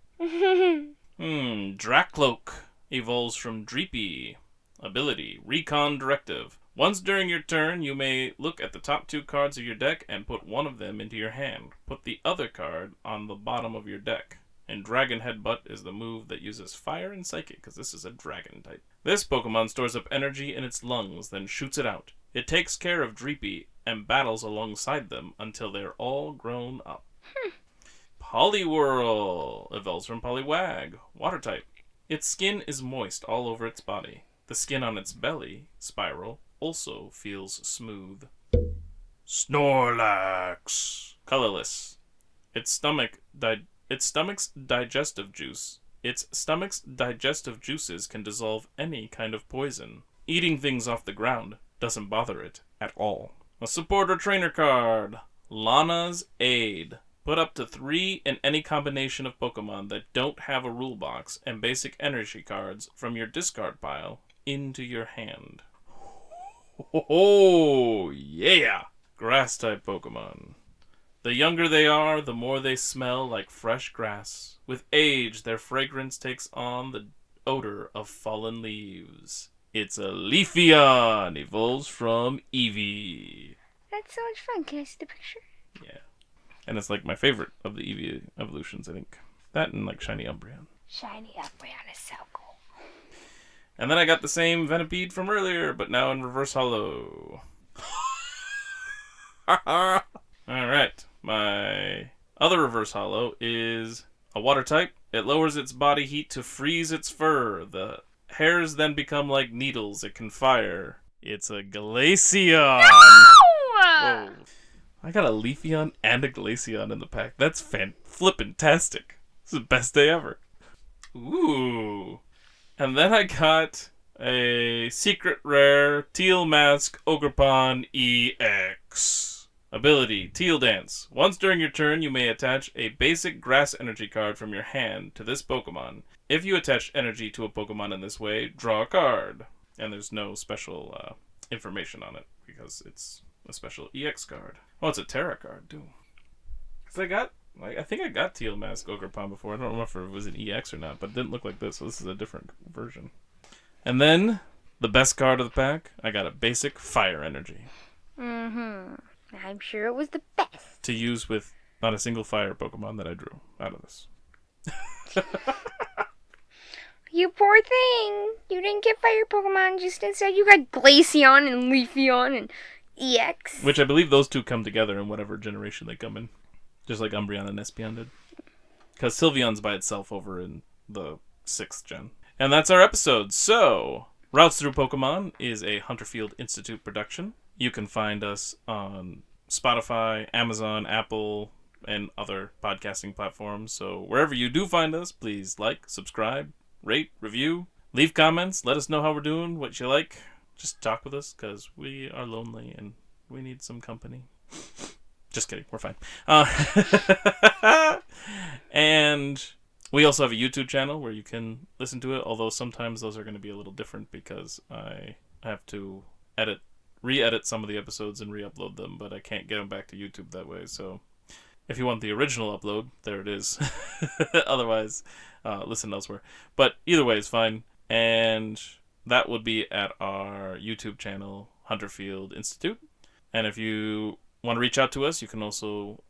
Dracloak evolves from Dreepy. Ability, Recon Directive. Once during your turn, you may look at the top 2 cards of your deck and put one of them into your hand. Put the other card on the bottom of your deck. And Dragon Headbutt is the move that uses Fire and Psychic, because this is a Dragon type. This Pokemon stores up energy in its lungs, then shoots it out. It takes care of Dreepy and battles alongside them until they're all grown up. Poliwhirl evolves from Poliwag, water type. Its skin is moist all over its body. The skin on its belly, Spiral, also feels smooth. Snorlax, colorless. Its stomach's digestive juices can dissolve any kind of poison. Eating things off the ground doesn't bother it at all. A supporter trainer card. Lana's Aid. Put up to 3 in any combination of Pokemon that don't have a rule box and basic energy cards from your discard pile into your hand. Oh, yeah! Grass-type Pokemon. The younger they are, the more they smell like fresh grass. With age, their fragrance takes on the odor of fallen leaves. It's a Leafeon, evolves from Eevee. That's so much fun. Can I see the picture? Yeah. And it's like my favorite of the Eevee evolutions, I think. That and like Shiny Umbreon. Shiny Umbreon is so cool. And then I got the same Venipede from earlier, but now in reverse holo. Alright. My other reverse holo is a water type. It lowers its body heat to freeze its fur. The hairs then become like needles. It can fire. It's a Glaceon. No! Whoa. I got a Leafeon and a Glaceon in the pack. That's flippin-tastic. This is the best day ever. Ooh. And then I got a secret rare Teal Mask Ogerpon EX. Ability, Teal Dance. Once during your turn, you may attach a basic grass energy card from your hand to this Pokemon. If you attach energy to a Pokemon in this way, draw a card. And there's no special information on it because it's a special EX card. Oh, it's a Terra card, too. Because I think I got Teal Mask Ogerpon before. I don't remember if it was an EX or not, but it didn't look like this, so this is a different version. And then, the best card of the pack, I got a basic Fire Energy. Mm-hmm. I'm sure it was the best. To use with not a single fire Pokemon that I drew out of this. You poor thing. You didn't get fire Pokemon, just instead you got Glaceon and Leafeon and EX. Which I believe those two come together in whatever generation they come in. Just like Umbreon and Espeon did. Because Sylveon's by itself over in the 6th gen. And that's our episode. So, Routes Through Pokemon is a Hunterfield Institute production. You can find us on Spotify, Amazon, Apple, and other podcasting platforms. So wherever you do find us, please like, subscribe, rate, review, leave comments. Let us know how we're doing, what you like. Just talk with us, because we are lonely and we need some company. Just kidding, we're fine. And we also have a YouTube channel where you can listen to it, although sometimes those are going to be a little different because I have to re-edit some of the episodes and re-upload them, but I can't get them back to YouTube that way. So if you want the original upload, there it is. Otherwise, listen elsewhere. But either way is fine. And that would be at our YouTube channel, Hunterfield Institute. And if you want to reach out to us, you can also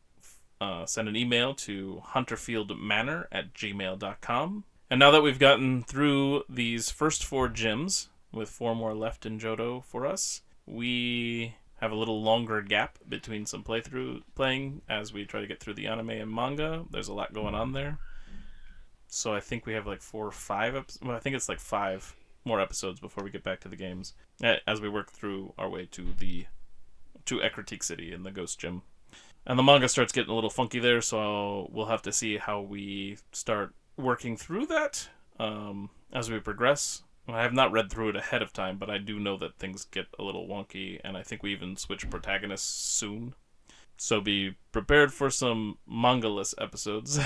send an email to hunterfieldmanor@gmail.com. And now that we've gotten through these first 4 gyms, with 4 more left in Johto for us, we have a little longer gap between some playing as we try to get through the anime and manga. There's a lot going on there. So I think we have like 4 or 5 I think it's like 5 more episodes before we get back to the games, as we work through our way to Ecruteak City in the Ghost Gym. And the manga starts getting a little funky there, so we'll have to see how we start working through that as we progress. I have not read through it ahead of time, but I do know that things get a little wonky, and I think we even switch protagonists soon. So be prepared for some manga-less episodes.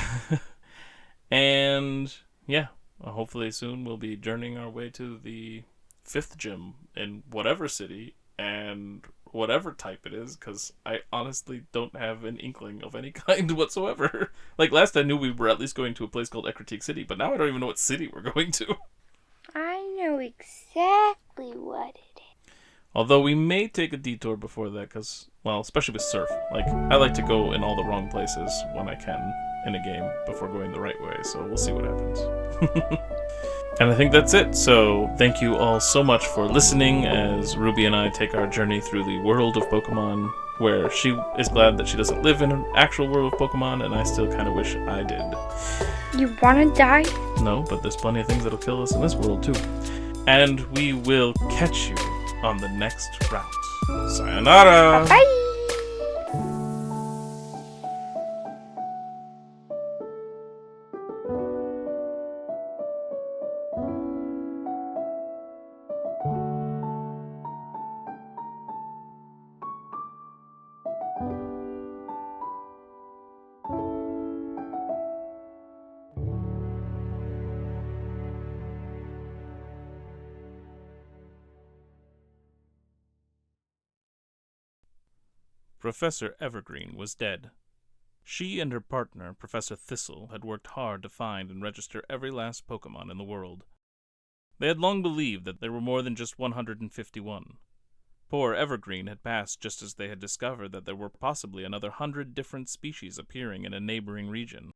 And yeah, hopefully soon we'll be journeying our way to the 5th gym in whatever city and whatever type it is, because I honestly don't have an inkling of any kind whatsoever. Like last I knew we were at least going to a place called Ecruteak City, but now I don't even know what city we're going to. I know exactly what it is. Although we may take a detour before that, because, well, especially with surf. Like, I like to go in all the wrong places when I can in a game before going the right way, so we'll see what happens. And I think that's it. So thank you all so much for listening as Ruby and I take our journey through the world of Pokemon, where she is glad that she doesn't live in an actual world of Pokemon, and I still kind of wish I did. You wanna die? No, but there's plenty of things that'll kill us in this world too. And we will catch you on the next route. Sayonara! Bye! Professor Evergreen was dead. She and her partner, Professor Thistle, had worked hard to find and register every last Pokemon in the world. They had long believed that there were more than just 151. Poor Evergreen had passed just as they had discovered that there were possibly another 100 different species appearing in a neighboring region.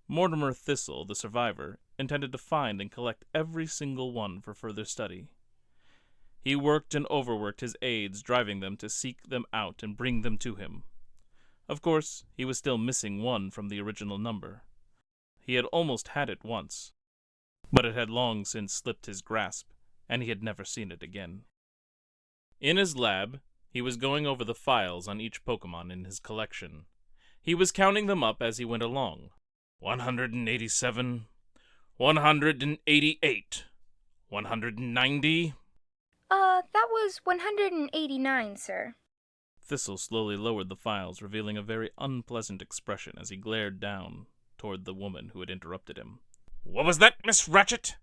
Mortimer Thistle, the survivor, intended to find and collect every single one for further study. He worked and overworked his aides, driving them to seek them out and bring them to him. Of course, he was still missing one from the original number. He had almost had it once, but it had long since slipped his grasp, and he had never seen it again. In his lab, he was going over the files on each Pokemon in his collection. He was counting them up as he went along. 187, 188, 190... That was 189, sir. Thistle slowly lowered the files, revealing a very unpleasant expression as he glared down toward the woman who had interrupted him. "What was that, Miss Ratchet?"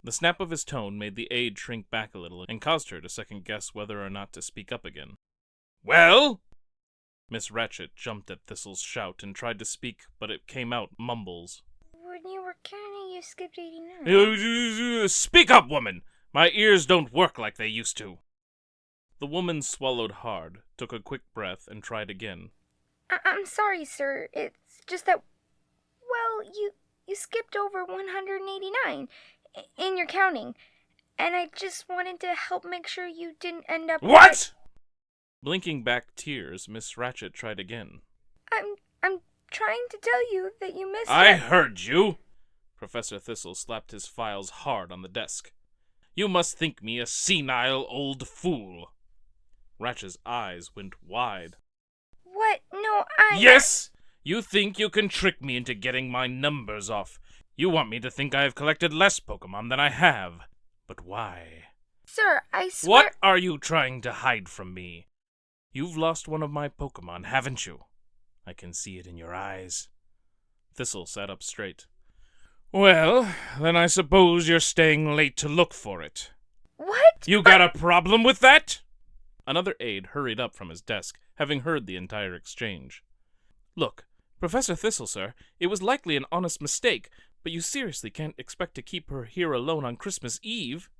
The snap of his tone made the aide shrink back a little and caused her to second-guess whether or not to speak up again. "Well?" Miss Ratchet jumped at Thistle's shout and tried to speak, but it came out mumbles. When you were counting, you skipped 89. Speak up, woman! My ears don't work like they used to. The woman swallowed hard, took a quick breath, and tried again. I'm sorry, sir. It's just that, well, you skipped over 189 in your counting, and I just wanted to help make sure you didn't end up... What?! Blinking back tears, Miss Ratchet tried again. I'm trying to tell you that you missed... I heard you! Professor Thistle slapped his files hard on the desk. You must think me a senile old fool. Ratchet's eyes went wide. What? No, Yes! You think you can trick me into getting my numbers off. You want me to think I have collected less Pokemon than I have. But why? Sir, I swear... What are you trying to hide from me? You've lost one of my Pokemon, haven't you? I can see it in your eyes. Thistle sat up straight. Well, then I suppose you're staying late to look for it. What? You got a problem with that? Another aide hurried up from his desk, having heard the entire exchange. Look, Professor Thistle, sir, it was likely an honest mistake, but you seriously can't expect to keep her here alone on Christmas Eve.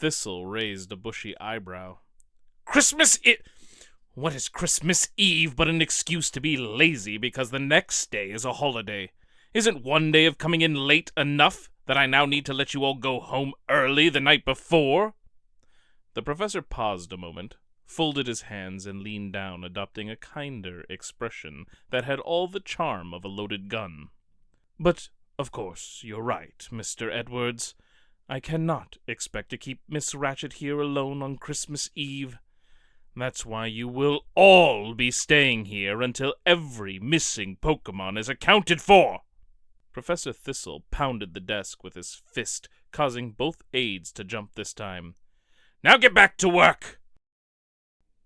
Thistle raised a bushy eyebrow. Christmas Eve? What is Christmas Eve but an excuse to be lazy because the next day is a holiday? Isn't one day of coming in late enough that I now need to let you all go home early the night before? The professor paused a moment, folded his hands, and leaned down, adopting a kinder expression that had all the charm of a loaded gun. But, of course, you're right, Mr. Edwards. I cannot expect to keep Miss Ratchet here alone on Christmas Eve. That's why you will all be staying here until every missing Pokemon is accounted for. Professor Thistle pounded the desk with his fist, causing both aides to jump this time. Now get back to work!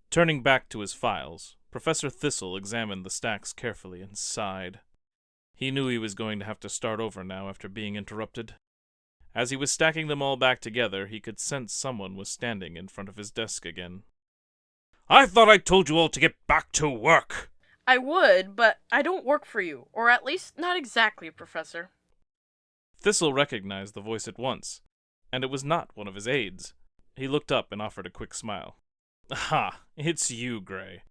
Turning back to his files, Professor Thistle examined the stacks carefully and sighed. He knew he was going to have to start over now after being interrupted. As he was stacking them all back together, he could sense someone was standing in front of his desk again. I thought I told you all to get back to work! I would, but I don't work for you, or at least not exactly, Professor. Thistle recognized the voice at once, and it was not one of his aides. He looked up and offered a quick smile. Ha, it's you, Gray.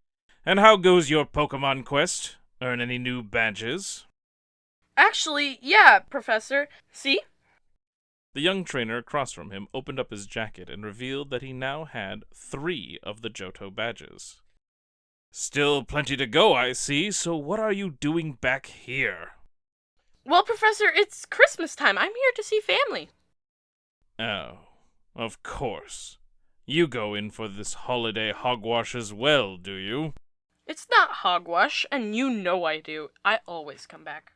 And how goes your Pokemon quest? Earn any new badges? Actually, yeah, Professor. See? The young trainer across from him opened up his jacket and revealed that he now had 3 of the Johto badges. Still plenty to go, I see, so what are you doing back here? Well, Professor, it's Christmas time. I'm here to see family. Oh, of course. You go in for this holiday hogwash as well, do you? It's not hogwash, and you know I do. I always come back.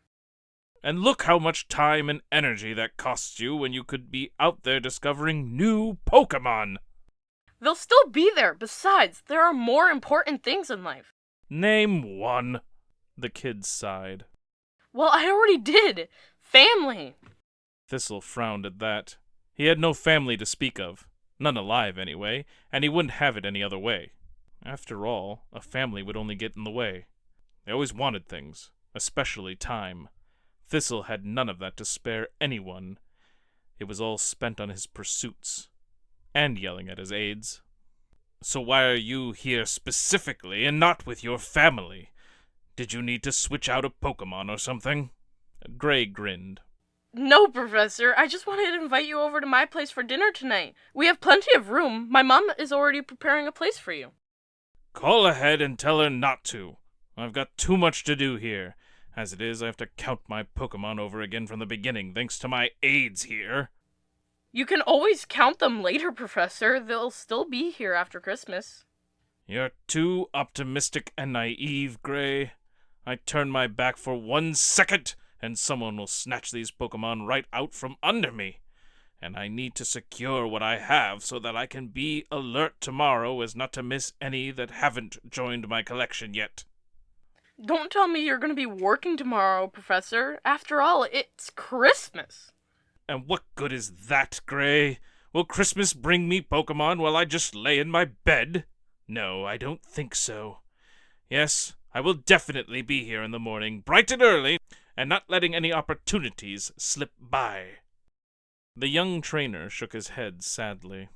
And look how much time and energy that costs you when you could be out there discovering new Pokemon! They'll still be there. Besides, there are more important things in life. Name one. The kid sighed. Well, I already did. Family. Thistle frowned at that. He had no family to speak of. None alive, anyway, and he wouldn't have it any other way. After all, a family would only get in the way. They always wanted things, especially time. Thistle had none of that to spare anyone. It was all spent on his pursuits, and yelling at his aides. So why are you here specifically and not with your family? Did you need to switch out a Pokemon or something? Gray grinned. No, Professor. I just wanted to invite you over to my place for dinner tonight. We have plenty of room. My mom is already preparing a place for you. Call ahead and tell her not to. I've got too much to do here. As it is, I have to count my Pokemon over again from the beginning, thanks to my aides here. You can always count them later, Professor. They'll still be here after Christmas. You're too optimistic and naive, Gray. I turn my back for 1 second, and someone will snatch these Pokemon right out from under me. And I need to secure what I have so that I can be alert tomorrow as not to miss any that haven't joined my collection yet. Don't tell me you're going to be working tomorrow, Professor. After all, it's Christmas. And what good is that, Gray? Will Christmas bring me Pokemon while I just lay in my bed? No, I don't think so. Yes, I will definitely be here in the morning, bright and early, and not letting any opportunities slip by. The young trainer shook his head sadly.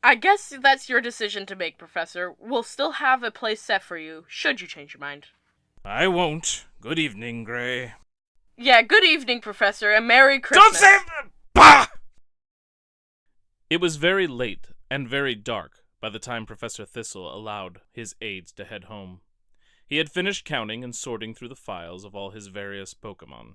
I guess that's your decision to make, Professor. We'll still have a place set for you, should you change your mind. I won't. Good evening, Gray. Yeah, good evening, Professor, and Merry Christmas. Don't say... Bah! It was very late and very dark by the time Professor Thistle allowed his aides to head home. He had finished counting and sorting through the files of all his various Pokemon.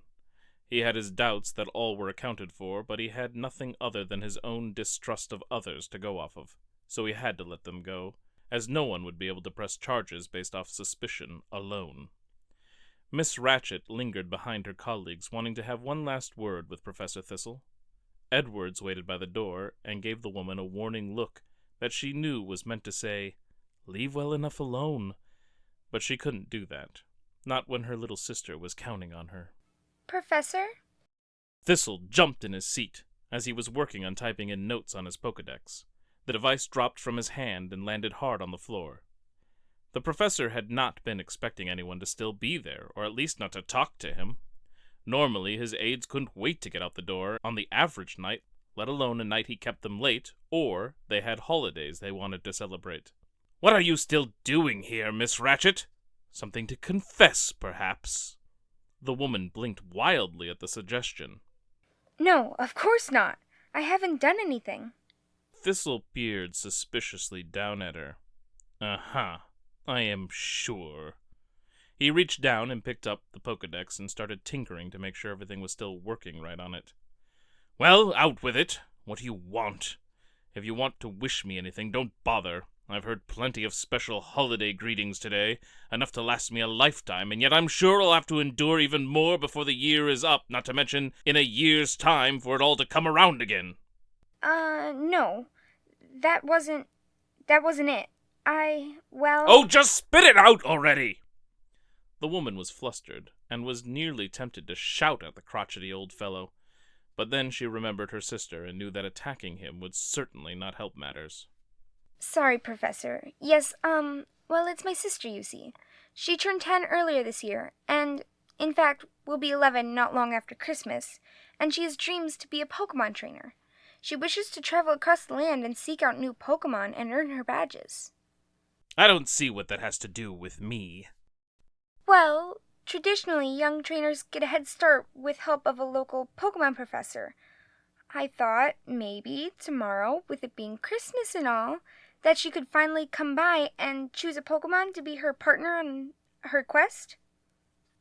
He had his doubts that all were accounted for, but he had nothing other than his own distrust of others to go off of, so he had to let them go, as no one would be able to press charges based off suspicion alone. Miss Ratchet lingered behind her colleagues, wanting to have one last word with Professor Thistle. Edwards waited by the door and gave the woman a warning look that she knew was meant to say, "Leave well enough alone." But she couldn't do that, not when her little sister was counting on her. Professor? Thistle jumped in his seat as he was working on typing in notes on his Pokedex. The device dropped from his hand and landed hard on the floor. The professor had not been expecting anyone to still be there, or at least not to talk to him. Normally, his aides couldn't wait to get out the door on the average night, let alone a night he kept them late, or they had holidays they wanted to celebrate. "What are you still doing here, Miss Ratchet? Something to confess, perhaps?" The woman blinked wildly at the suggestion. No, of course not. I haven't done anything. Thistle peered suspiciously down at her. "Uh-huh. I am sure." He reached down and picked up the Pokedex and started tinkering to make sure everything was still working right on it. "Well, out with it. What do you want? If you want to wish me anything, don't bother. I've heard plenty of special holiday greetings today, enough to last me a lifetime, and yet I'm sure I'll have to endure even more before the year is up, not to mention in a year's time for it all to come around again." No. That wasn't it. Oh, just spit it out already! The woman was flustered, and was nearly tempted to shout at the crotchety old fellow, but then she remembered her sister and knew that attacking him would certainly not help matters. Sorry, Professor. Yes, well, it's my sister, you see. She turned 10 earlier this year, and, in fact, will be 11 not long after Christmas, and she has dreams to be a Pokemon trainer. She wishes to travel across the land and seek out new Pokemon and earn her badges. I don't see what that has to do with me. Well, traditionally, young trainers get a head start with help of a local Pokemon professor. I thought, maybe, tomorrow, with it being Christmas and all, that she could finally come by and choose a Pokemon to be her partner on her quest.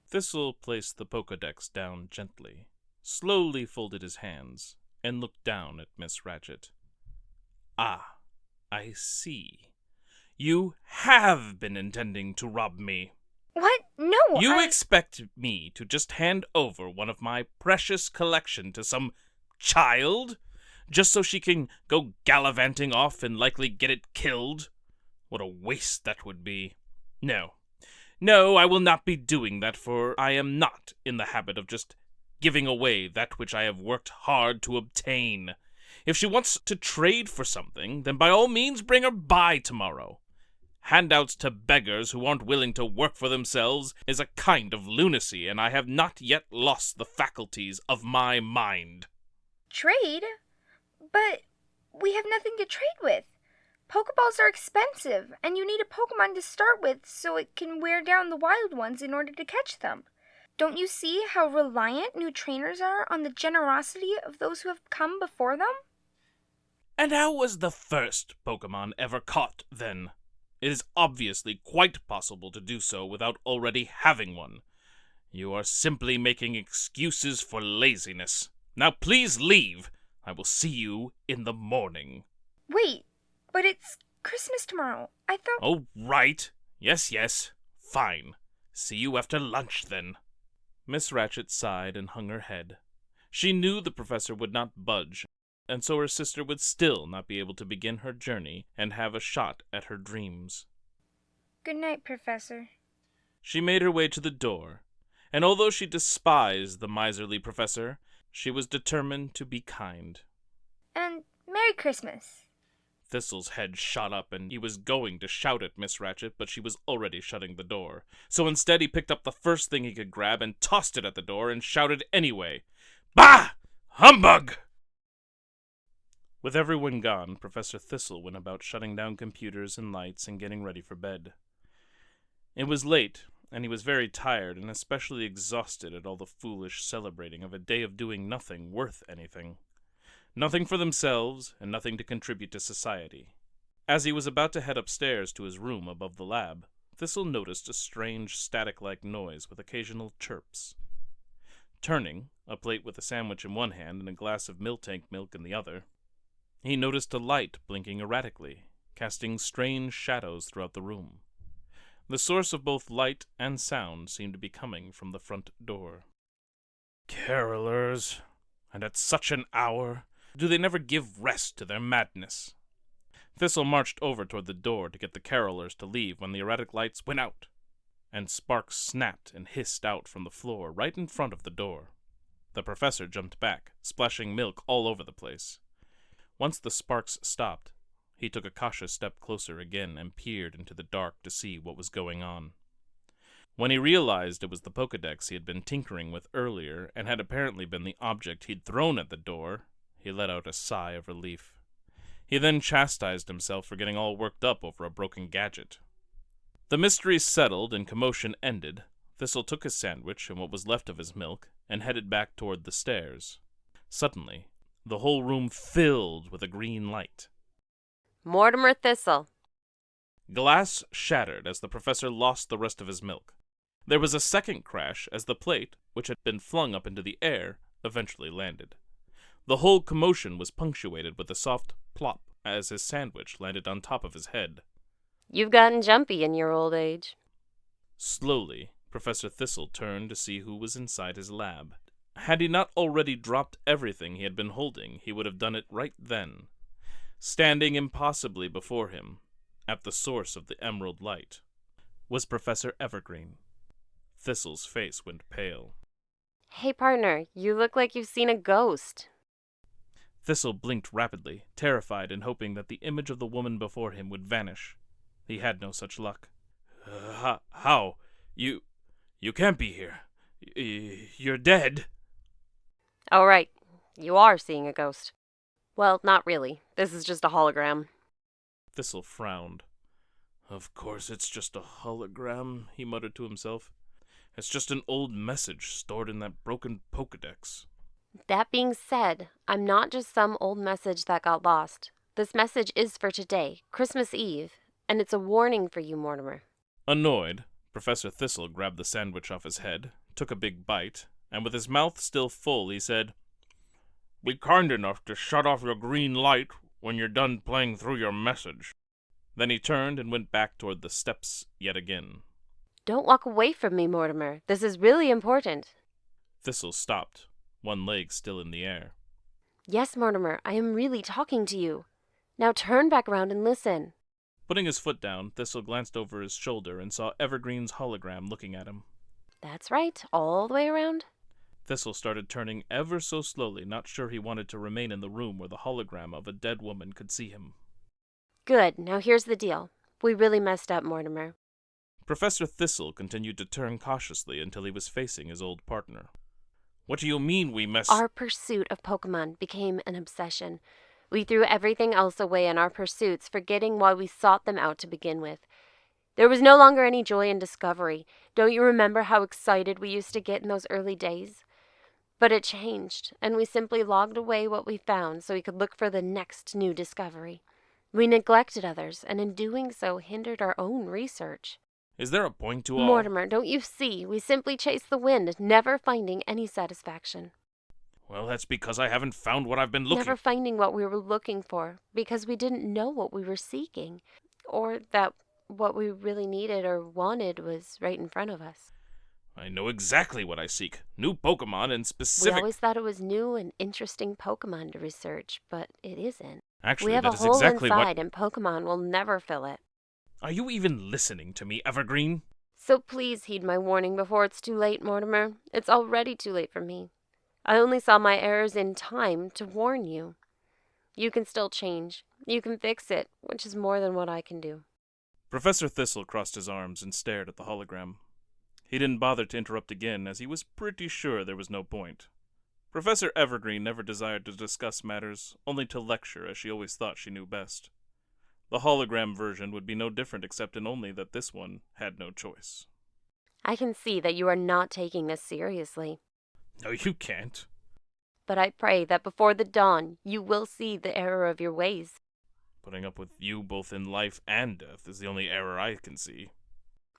Thistle placed the Pokedex down gently, slowly folded his hands, and looked down at Miss Ratchet. "Ah, I see. You have been intending to rob me." What? No, You expect me to just hand over one of my precious collection to some child? Just so she can go gallivanting off and likely get it killed? What a waste that would be. No, I will not be doing that, for I am not in the habit of just giving away that which I have worked hard to obtain. If she wants to trade for something, then by all means bring her by tomorrow. Handouts to beggars who aren't willing to work for themselves is a kind of lunacy, and I have not yet lost the faculties of my mind. Trade? But we have nothing to trade with. Pokeballs are expensive, and you need a Pokemon to start with so it can wear down the wild ones in order to catch them. Don't you see how reliant new trainers are on the generosity of those who have come before them? And how was the first Pokemon ever caught, then? It is obviously quite possible to do so without already having one. You are simply making excuses for laziness. Now please leave. I will see you in the morning. Wait, but it's Christmas tomorrow. I thought... Oh, right. Yes. Fine. See you after lunch, then. Miss Ratchet sighed and hung her head. She knew the professor would not budge, and so her sister would still not be able to begin her journey and have a shot at her dreams. Good night, Professor. She made her way to the door, and although she despised the miserly professor, she was determined to be kind. And Merry Christmas. Thistle's head shot up, and he was going to shout at Miss Ratchet, but she was already shutting the door. So instead he picked up the first thing he could grab and tossed it at the door and shouted anyway, "Bah! Humbug!" With everyone gone, Professor Thistle went about shutting down computers and lights and getting ready for bed. It was late, and he was very tired and especially exhausted at all the foolish celebrating of a day of doing nothing worth anything. Nothing for themselves, and nothing to contribute to society. As he was about to head upstairs to his room above the lab, Thistle noticed a strange static-like noise with occasional chirps. Turning, a plate with a sandwich in one hand and a glass of Miltank milk in the other, he noticed a light blinking erratically, casting strange shadows throughout the room. The source of both light and sound seemed to be coming from the front door. Carolers, and at such an hour, do they never give rest to their madness? Thistle marched over toward the door to get the carolers to leave when the erratic lights went out, and sparks snapped and hissed out from the floor right in front of the door. The professor jumped back, splashing milk all over the place. Once the sparks stopped, he took a cautious step closer again and peered into the dark to see what was going on. When he realized it was the Pokedex he had been tinkering with earlier and had apparently been the object he'd thrown at the door, he let out a sigh of relief. He then chastised himself for getting all worked up over a broken gadget. The mystery settled and commotion ended, Thistle took his sandwich and what was left of his milk and headed back toward the stairs. Suddenly, the whole room filled with a green light. Mortimer Thistle. Glass shattered as the professor lost the rest of his milk. There was a second crash as the plate, which had been flung up into the air, eventually landed. The whole commotion was punctuated with a soft plop as his sandwich landed on top of his head. You've gotten jumpy in your old age. Slowly, Professor Thistle turned to see who was inside his lab. Had he not already dropped everything he had been holding, he would have done it right then. Standing impossibly before him, at the source of the emerald light, was Professor Evergreen. Thistle's face went pale. Hey, partner, you look like you've seen a ghost. Thistle blinked rapidly, terrified and hoping that the image of the woman before him would vanish. He had no such luck. How? You can't be here. You're dead. Oh, right. You are seeing a ghost. Well, not really. This is just a hologram. Thistle frowned. Of course it's just a hologram, he muttered to himself. It's just an old message stored in that broken Pokedex. That being said, I'm not just some old message that got lost. This message is for today, Christmas Eve, and it's a warning for you, Mortimer. Annoyed, Professor Thistle grabbed the sandwich off his head, took a big bite, and with his mouth still full, he said, "Be kind enough to shut off your green light when you're done playing through your message." Then he turned and went back toward the steps yet again. Don't walk away from me, Mortimer. This is really important. Thistle stopped, one leg still in the air. Yes, Mortimer, I am really talking to you. Now turn back around and listen. Putting his foot down, Thistle glanced over his shoulder and saw Evergreen's hologram looking at him. That's right, all the way around. Thistle started turning ever so slowly, not sure he wanted to remain in the room where the hologram of a dead woman could see him. Good, now here's the deal. We really messed up, Mortimer. Professor Thistle continued to turn cautiously until he was facing his old partner. What do you mean we messed... Our pursuit of Pokemon became an obsession. We threw everything else away in our pursuits, forgetting why we sought them out to begin with. There was no longer any joy in discovery. Don't you remember how excited we used to get in those early days? But it changed, and we simply logged away what we found so we could look for the next new discovery. We neglected others, and in doing so hindered our own research. Is there a point to all... Mortimer, don't you see? We simply chased the wind, never finding any satisfaction. Well, that's because I haven't found what I've been looking... Never finding what we were looking for, because we didn't know what we were seeking, or that what we really needed or wanted was right in front of us. I know exactly what I seek. New Pokemon and specific... We always thought it was new and interesting Pokemon to research, but it isn't. Actually, we have that a is hole exactly inside, what... and Pokemon will never fill it. Are you even listening to me, Evergreen? So please heed my warning before it's too late, Mortimer. It's already too late for me. I only saw my errors in time to warn you. You can still change. You can fix it, which is more than what I can do. Professor Thistle crossed his arms and stared at the hologram. He didn't bother to interrupt again, as he was pretty sure there was no point. Professor Evergreen never desired to discuss matters, only to lecture, as she always thought she knew best. The hologram version would be no different except in only that this one had no choice. I can see that you are not taking this seriously. No, you can't. But I pray that before the dawn, you will see the error of your ways. Putting up with you both in life and death is the only error I can see.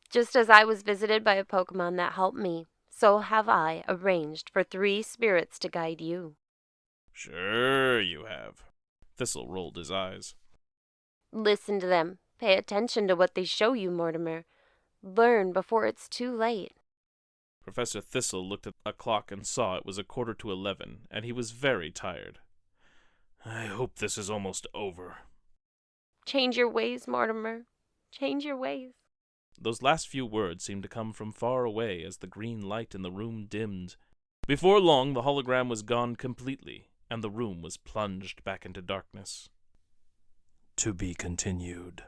Just as I was visited by a Pokemon that helped me, so have I arranged for 3 spirits to guide you. Sure you have. Thistle rolled his eyes. Listen to them. Pay attention to what they show you, Mortimer. Learn before it's too late. Professor Thistle looked at a clock and saw it was 11:15, and he was very tired. I hope this is almost over. Change your ways, Mortimer. Change your ways. Those last few words seemed to come from far away as the green light in the room dimmed. Before long, the hologram was gone completely, and the room was plunged back into darkness. To be continued.